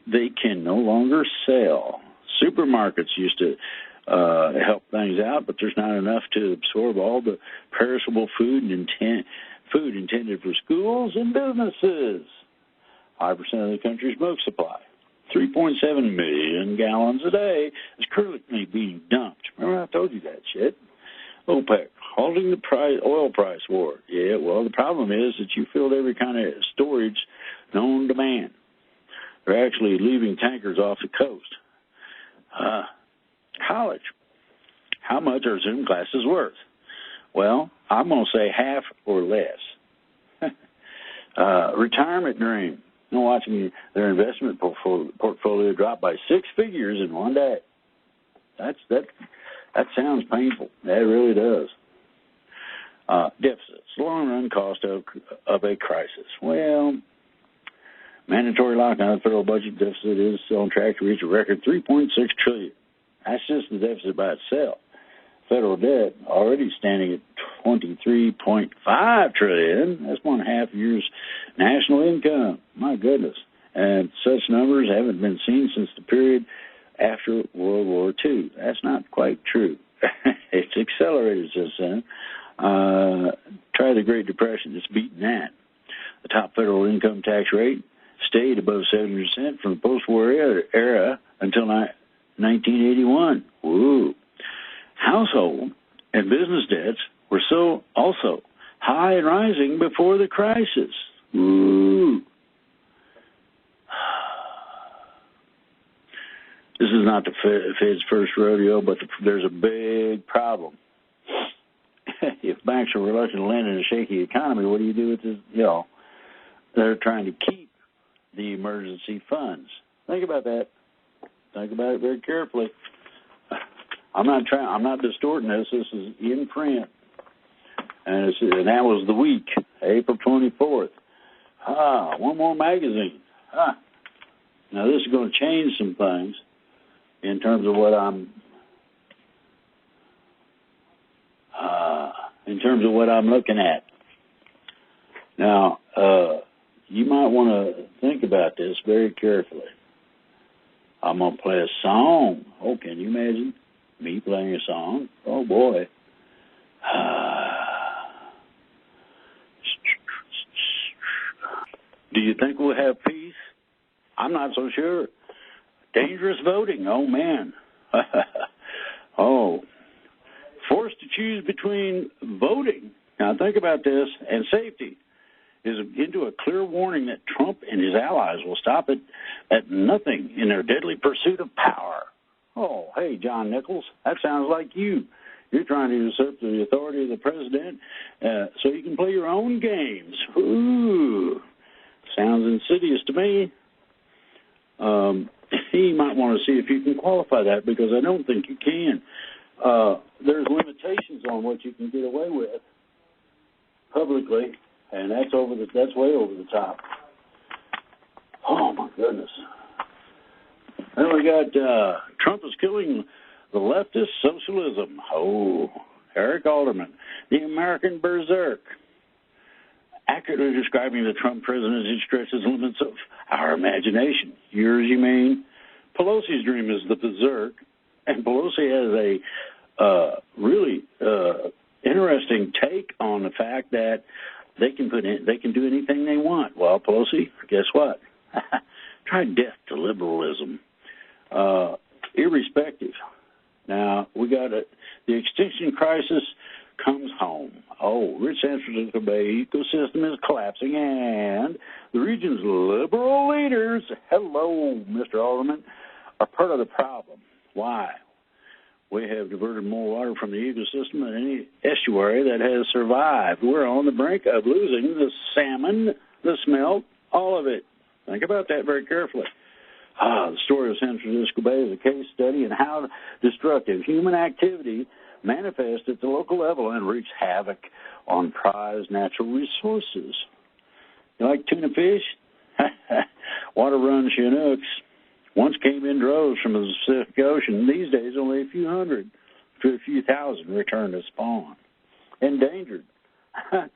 they can no longer sell. Supermarkets used to help things out, but there's not enough to absorb all the perishable food intended for schools and businesses. 5% of the country's milk supply, 3.7 million gallons a day, is currently being dumped. Remember I told you that shit? OPEC, halting the oil price war. Yeah, well, the problem is that you filled every kind of storage known to man. They're actually leaving tankers off the coast. College. How much are Zoom classes worth? Well, I'm going to say half or less. Retirement dream. I'm watching their investment portfolio drop by 6 figures in one day. That sounds painful. That really does. Deficits. Long-run cost of a crisis. Well, mandatory lockdown of the federal budget deficit is on track to reach a record $3.6 trillion. That's just the deficit by itself. Federal debt already standing at $23.5 trillion. That's 1.5 years' national income. My goodness. And such numbers haven't been seen since the period after World War II. That's not quite true. It's accelerated since then. Try the Great Depression. It's beaten that. The top federal income tax rate stayed above 7% from the post-war era until 1981. Woo. Household and business debts were so also high and rising before the crisis. Ooh. This is not the Fed's first rodeo, but there's a big problem. If banks are reluctant to lend in a shaky economy, what do you do with this? They're trying to keep the emergency funds. Think about that. Think about it very carefully. I'm not distorting this. This is in print, and that was the week, April 24th. One more magazine. Now this is going to change some things in terms of what I'm looking at. Now, you might want to think about this very carefully. I'm going to play a song. Oh, can you imagine me playing a song? Oh, boy. Do you think we'll have peace? I'm not so sure. Dangerous voting. Oh, man. Forced to choose between voting, now think about this, and safety is into a clear warning that Trump and his allies will stop at nothing in their deadly pursuit of power. Oh, hey, John Nichols, that sounds like you. You're trying to usurp the authority of the president so you can play your own games. Ooh, sounds insidious to me. You might want to see if you can qualify that, because I don't think you can. There's limitations on what you can get away with publicly, and that's way over the top. Oh my goodness! Then we got Trump is killing the leftist socialism. Oh, Eric Alderman, the American berserk, accurately describing the Trump presidency stretches the limits of our imagination. Yours, you mean? Pelosi's dream is the berserk, and Pelosi has a really interesting take on the fact that they can do anything they want. Well, Pelosi, guess what? Try death to liberalism, irrespective. Now we got the extinction crisis comes home. Oh, rich San Francisco Bay ecosystem is collapsing, and the region's liberal leaders, hello, Mr. Alderman, are part of the problem. Why? We have diverted more water from the ecosystem than any estuary that has survived. We're on the brink of losing the salmon, the smelt, all of it. Think about that very carefully. The story of San Francisco Bay is a case study in how destructive human activity manifests at the local level and wreaks havoc on prized natural resources. You like tuna fish? Water-run Chinooks once came in droves from the Pacific Ocean. These days, only a few hundred to a few thousand return to spawn. Endangered.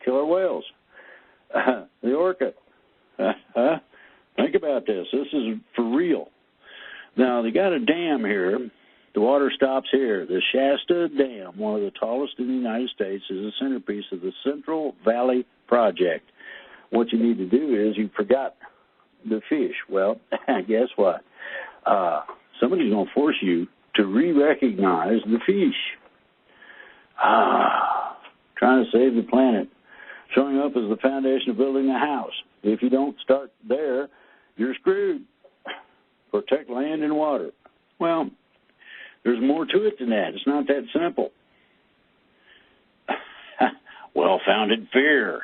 Killer whales. The orca. Think about this. This is for real. Now, they got a dam here. The water stops here. The Shasta Dam, one of the tallest in the United States, is the centerpiece of the Central Valley Project. What you need to do is you forgot the fish. Well, guess what? Somebody's going to force you to re-recognize the fish. Trying to save the planet. Showing up as the foundation of building a house. If you don't start there, you're screwed. Protect land and water. Well, there's more to it than that. It's not that simple. Well-founded fear.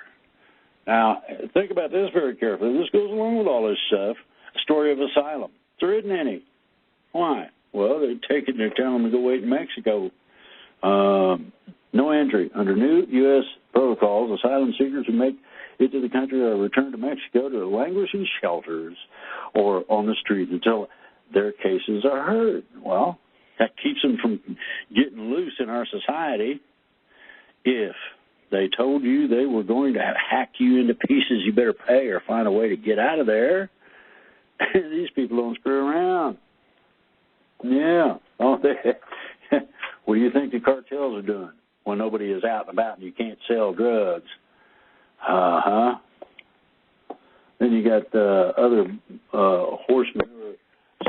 Now, think about this very carefully. This goes along with all this stuff. A story of asylum. There isn't any. Why? Well, they're telling them to go wait in Mexico. No entry. Under new U.S. protocols, asylum seekers who make it to the country are returned to Mexico to languish in shelters or on the street until their cases are heard. Well, that keeps them from getting loose in our society. If they told you they were going to hack you into pieces, you better pay or find a way to get out of there. These people don't screw around. Yeah. Oh, what do you think the cartels are doing when nobody is out and about and you can't sell drugs? Then you got other horse manure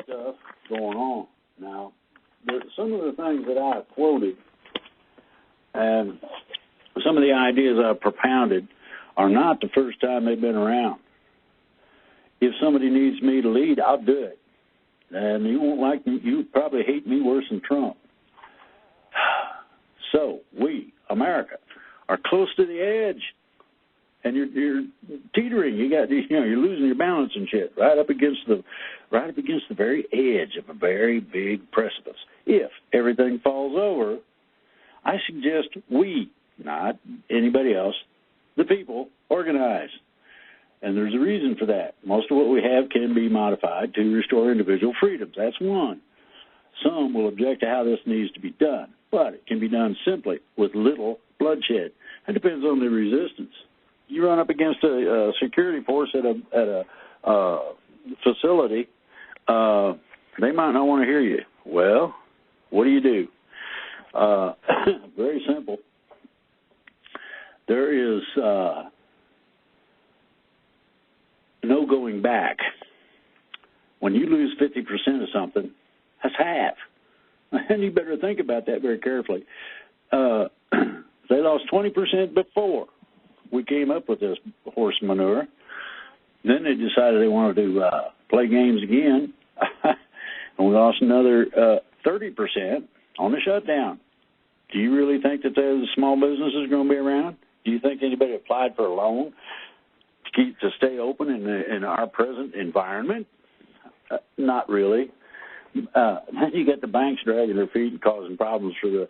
stuff going on. Now, some of the things that I quoted, and some of the ideas I've propounded are not the first time they've been around. If somebody needs me to lead, I'll do it. And you won't like me. You probably hate me worse than Trump. So we, America, are close to the edge, and you're teetering. You're losing your balance and shit right up against the very edge of a very big precipice. If everything falls over, I suggest we, not anybody else, the people, organize. And there's a reason for that. Most of what we have can be modified to restore individual freedoms. That's one. Some will object to how this needs to be done, but it can be done simply with little bloodshed. It depends on the resistance. You run up against a security force at a facility, they might not want to hear you. Well, what do? Very simple. There is no going back. When you lose 50% of something, that's half. And you better think about that very carefully. They lost 20% before we came up with this horse manure. Then they decided they wanted to play games again. And we lost another 30% on the shutdown. Do you really think that the small businesses are going to be around? Do you think anybody applied for a loan to stay open in our present environment? Not really. Then you get the banks dragging their feet and causing problems for the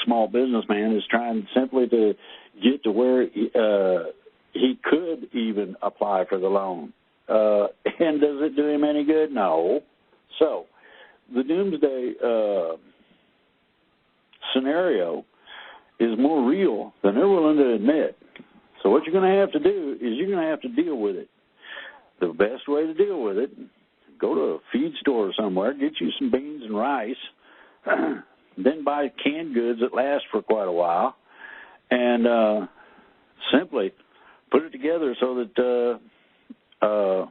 small businessman who's trying simply to get to where he could even apply for the loan. And does it do him any good? No. So the doomsday scenario is more real than they're willing to admit. So what you're going to have to do is you're going to have to deal with it. The best way to deal with it, go to a feed store somewhere, get you some beans and rice, then buy canned goods that last for quite a while, and simply put it together so that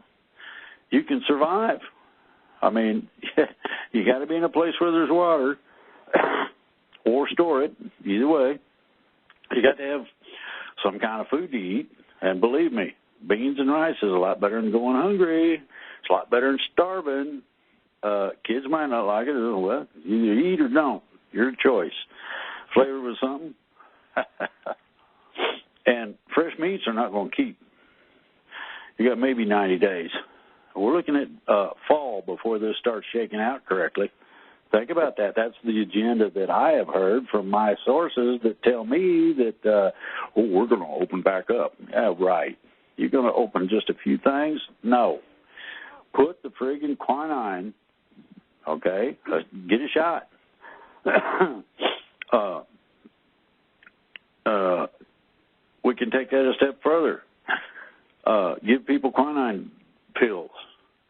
you can survive. I mean, you got to be in a place where there's water or store it, either way. You got to have some kind of food to eat, and believe me, beans and rice is a lot better than going hungry. It's a lot better than starving. Kids might not like it. Well, either eat or don't. Your choice. Flavor with something. And fresh meats are not going to keep. You got maybe 90 days. We're looking at fall before this starts shaking out correctly. Think about that. That's the agenda that I have heard from my sources that tell me that, we're going to open back up. Yeah, right. You're going to open just a few things? No. Put the friggin' quinine, okay? Get a shot. We can take that a step further. Give people quinine pills.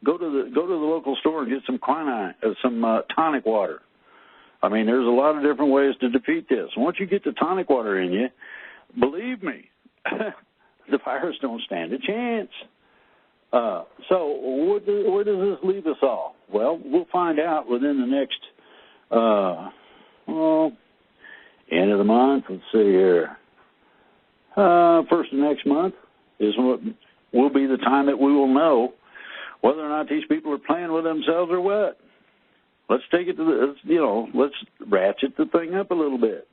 Go to the local store and get some quinine, some tonic water. I mean, there's a lot of different ways to defeat this. Once you get the tonic water in you, believe me, the virus don't stand a chance. So where does this leave us all? Well, we'll find out within the next, end of the month. Let's see here. First of next month is what will be the time that we will know whether or not these people are playing with themselves or what. Let's take it to let's ratchet the thing up a little bit.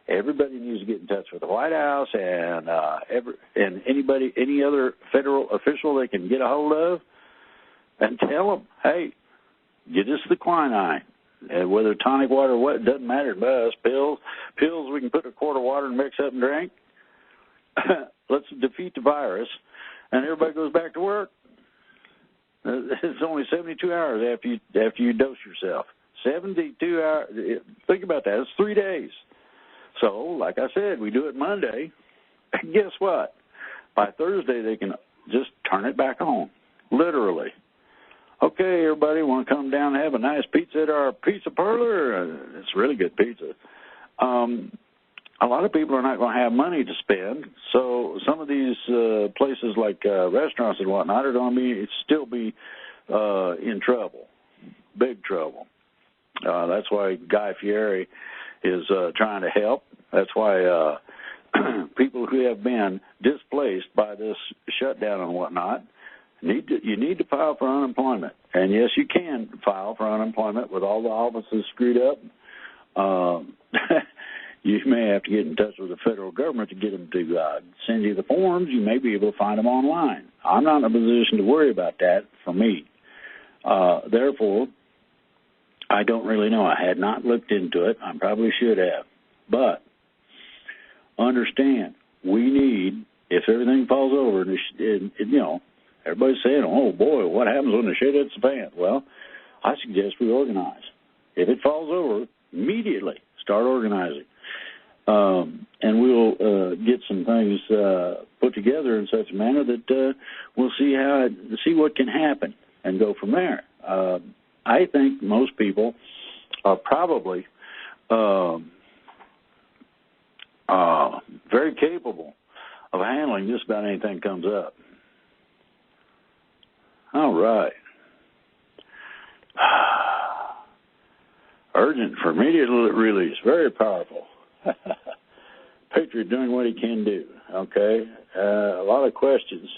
Everybody needs to get in touch with the White House and any other federal official they can get a hold of, and tell them, hey, get us the quinine, and whether tonic water or what, it doesn't matter to us. Pills we can put in a quart of water and mix up and drink. Let's defeat the virus, and everybody goes back to work. It's only 72 hours after you dose yourself. 72 hours. Think about that. It's 3 days. So, like I said, we do it Monday, and guess what? By Thursday, they can just turn it back on, literally. Okay, everybody, want to come down and have a nice pizza at our pizza parlor? It's really good pizza. A lot of people are not going to have money to spend, so some of these places like restaurants and whatnot are going to still be in trouble, big trouble. That's why Guy Fieri is trying to help. That's why people who have been displaced by this shutdown and whatnot, you need to file for unemployment. And yes, you can file for unemployment with all the offices screwed up. You may have to get in touch with the federal government to get them to send you the forms. You may be able to find them online. I'm not in a position to worry about that for me. Therefore, I don't really know. I had not looked into it. I probably should have. But understand, we need, if everything falls over, and everybody's saying, oh, boy, what happens when the shit hits the fan? Well, I suggest we organize. If it falls over, immediately start organizing. And we'll get some things put together in such a manner that we'll see what can happen and go from there. I think most people are probably very capable of handling just about anything that comes up. All right. Urgent for immediate release. Very powerful. Patriot doing what he can do. Okay. A lot of questions.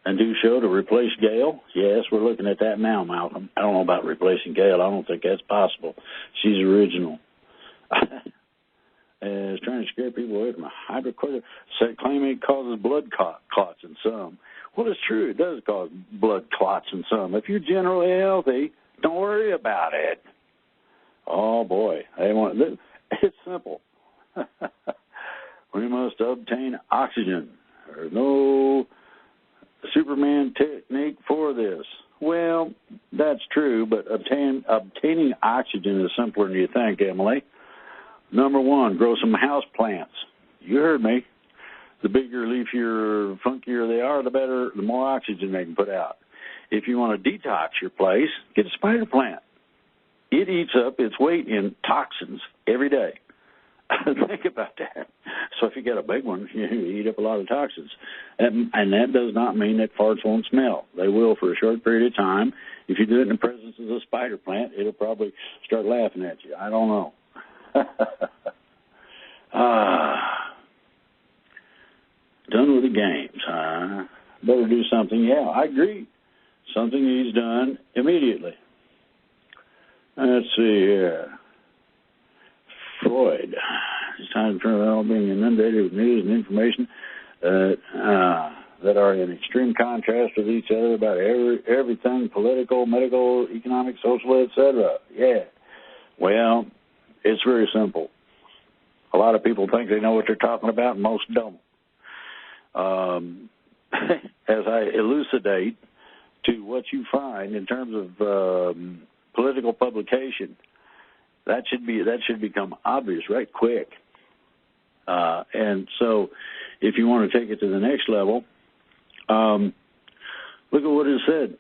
And do show to replace Gail? Yes, we're looking at that now, Malcolm. I don't know about replacing Gail. I don't think that's possible. She's original. It's trying to scare people away from a hydrochloric, claiming it causes blood clots in some. Well, it's true. It does cause blood clots in some. If you're generally healthy, don't worry about it. Oh, boy. It's simple. We must obtain oxygen. There's no Superman technique for this. Well, that's true, but obtaining oxygen is simpler than you think, Emily. Number one, grow some house plants. You heard me. The bigger, leafier, funkier they are, the more oxygen they can put out. If you want to detox your place, get a spider plant. It eats up its weight in toxins every day. Think about that. So if you get a big one, you eat up a lot of toxins. And that does not mean that farts won't smell. They will for a short period of time. If you do it in the presence of a spider plant, it'll probably start laughing at you. I don't know. Done with the games, huh? Better do something. Yeah, I agree. Something needs done immediately. Let's see here. Freud. It's time to turn around being inundated with news and information that are in extreme contrast with each other about everything political, medical, economic, social, etc. Yeah. Well, it's very simple. A lot of people think they know what they're talking about, and most don't. As I elucidate to what you find in terms of political publication, that should become obvious right quick. And so, if you want to take it to the next level, look at what it said.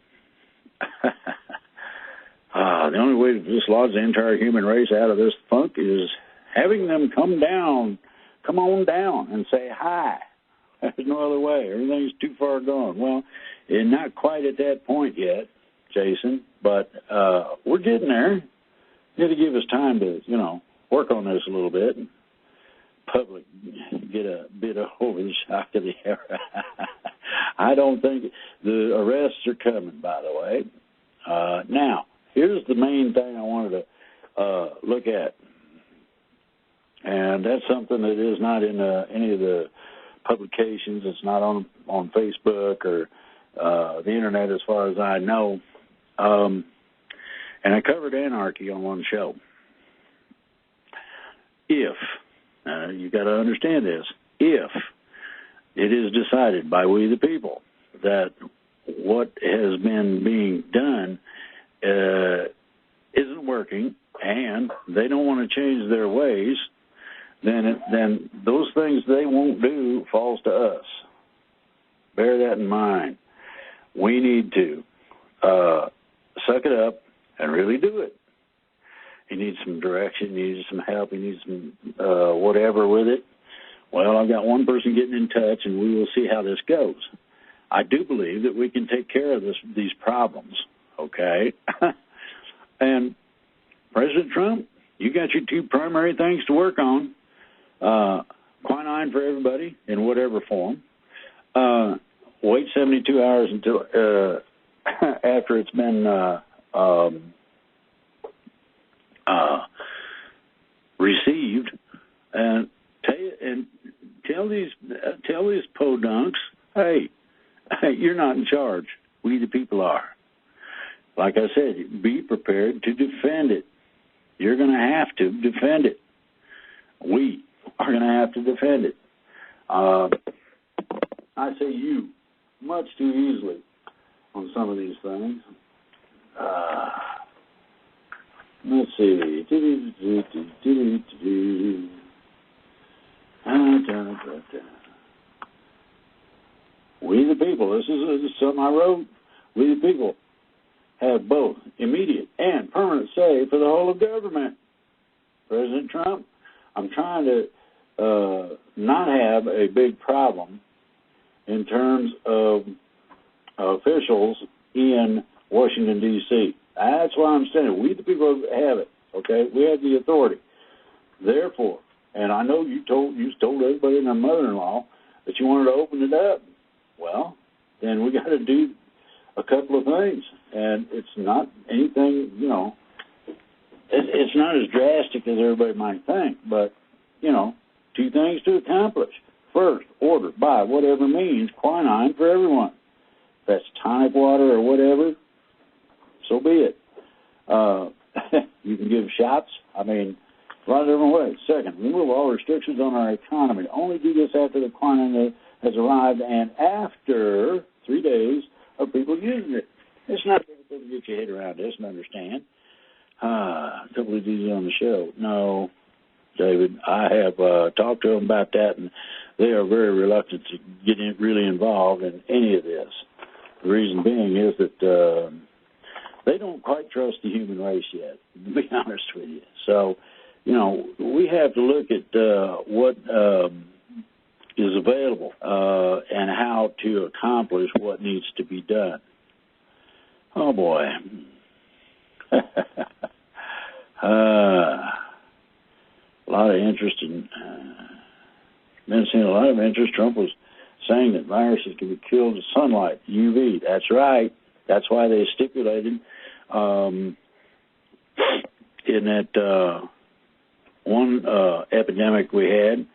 The only way to dislodge the entire human race out of this funk is having them come on down and say hi. There's no other way. Everything's too far gone. Well, not quite at that point yet, Jason, but we're getting there. You got to give us time to, work on this a little bit. Public get a bit over the shock of the era. I don't think the arrests are coming, by the way. Now, here's the main thing I wanted to look at, and that's something that is not in any of the publications. It's not on Facebook or the Internet as far as I know. And I covered anarchy on one show. If, you got to understand this, if it is decided by we the people that what has been being done isn't working and they don't want to change their ways, then those things they won't do falls to us. Bear that in mind. We need to suck it up and really do it. He needs some direction, he needs some help, he needs some whatever with it. Well, I've got one person getting in touch, and we will see how this goes. I do believe that we can take care of these problems, okay? And President Trump, You got your two primary things to work on. Quinine for everybody in whatever form. Wait 72 hours until after it's been received, and tell these podunks, hey, you're not in charge. We the people are. Like I said, be prepared to defend it. You're going to have to defend it. We are going to have to defend it. I say you much too easily on some of these things. Let's see. We the people, this is something I wrote. We the people have both immediate and permanent say for the whole of government. President Trump, I'm trying to not have a big problem in terms of officials in Washington, D.C. That's why I'm saying we the people have it, okay? We have the authority. Therefore, and I know you told everybody and their mother-in-law that you wanted to open it up. Well, then we got to do a couple of things, and it's not anything, it's not as drastic as everybody might think, but, two things to accomplish. First, order by whatever means quinine for everyone. If that's tonic water or whatever, so be it. You can give shots. I mean, a lot of different ways. Second, remove all restrictions on our economy. Only do this after the quinine has arrived and after 3 days of people using it. It's not difficult to get your head around this and understand. A couple of these on the show. No, David, I have talked to them about that, and they are very reluctant to get really involved in any of this. The reason being is that they don't quite trust the human race yet, to be honest with you. So, we have to look at what is available and how to accomplish what needs to be done. Oh, boy. A lot of interest in, been seeing a lot of interest. Trump was saying that viruses can be killed with sunlight, UV. That's right. That's why they stipulated in that one epidemic we had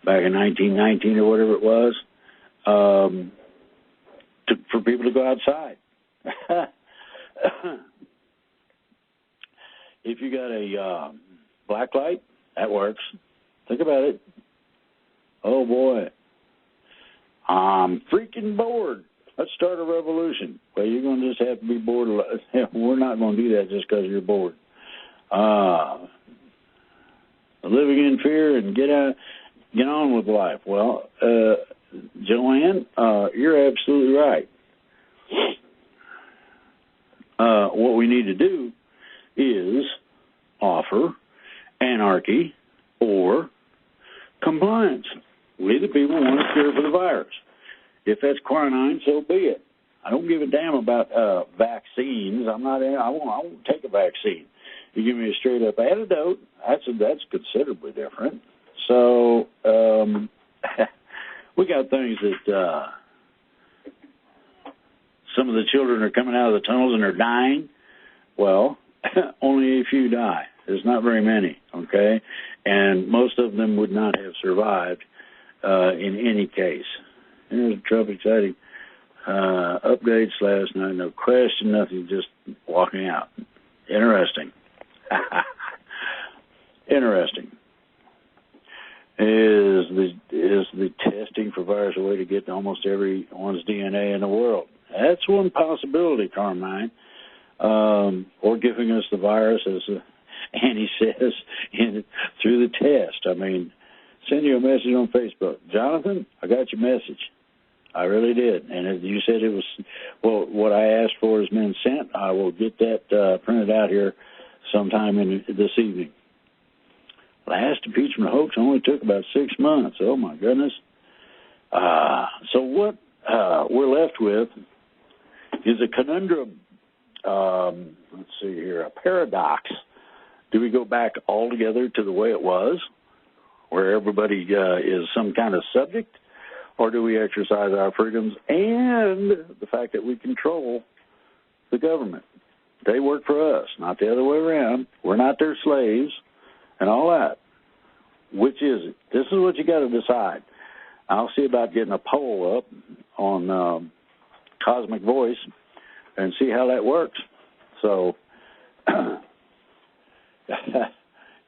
back in 1919 or whatever it was, for people to go outside. If you got a black light, that works. Think about it. Oh, boy. I'm freaking bored. Let's start a revolution. Well, you're going to just have to be bored. We're not going to do that just because you're bored. Living in fear and get on with life. Well, Joanne, you're absolutely right. What we need to do is offer anarchy or compliance. We the people want a cure for the virus. If that's quinine, so be it. I don't give a damn about vaccines. I won't take a vaccine. You give me a straight up antidote, that's considerably different. So we got things that some of the children are coming out of the tunnels and are dying. Well, only a few die. There's not very many, okay? And most of them would not have survived in any case. Here's Trump exciting updates last night. No question, nothing, just walking out. Interesting. Interesting. Is the testing for virus a way to get almost everyone's DNA in the world? That's one possibility, Carmine. Or giving us the virus, as Annie says, through the test. I mean, send you a message on Facebook. Jonathan, I got your message. I really did. And you said it was, well, what I asked for has been sent. I will get that printed out here sometime this evening. Last impeachment hoax only took about 6 months. Oh, my goodness. So what we're left with is a conundrum, let's see here, a paradox Do we go back altogether to the way it was, where everybody is some kind of subject, or do we exercise our freedoms and the fact that we control the government? They work for us, not the other way around. We're not their slaves and all that. Which is it? This is what you got to decide. I'll see about getting a poll up on Cosmic Voice and see how that works. So here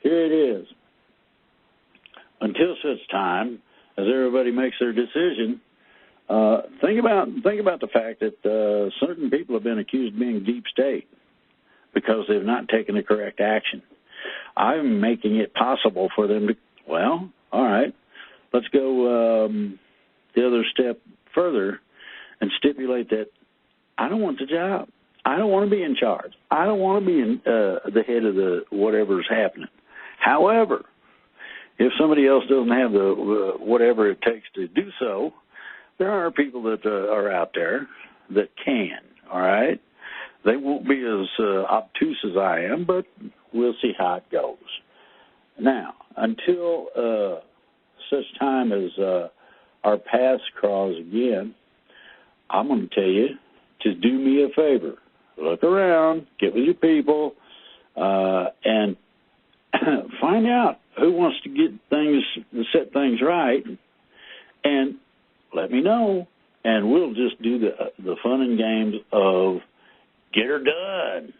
it is. Until such time as everybody makes their decision, think about the fact that certain people have been accused of being deep state because they've not taken the correct action. I'm making it possible for them to, well, all right, let's go the other step further and stipulate that I don't want the job. I don't want to be in charge. I don't want to be in the head of the whatever's happening. However, if somebody else doesn't have the whatever it takes to do so, there are people that are out there that can, all right? They won't be as obtuse as I am, but we'll see how it goes. Now, until such time as our paths cross again, I'm going to tell you to do me a favor. Look around, get with your people, and find out who wants to get things, set things right, and let me know, and we'll just do the fun and games of get her done.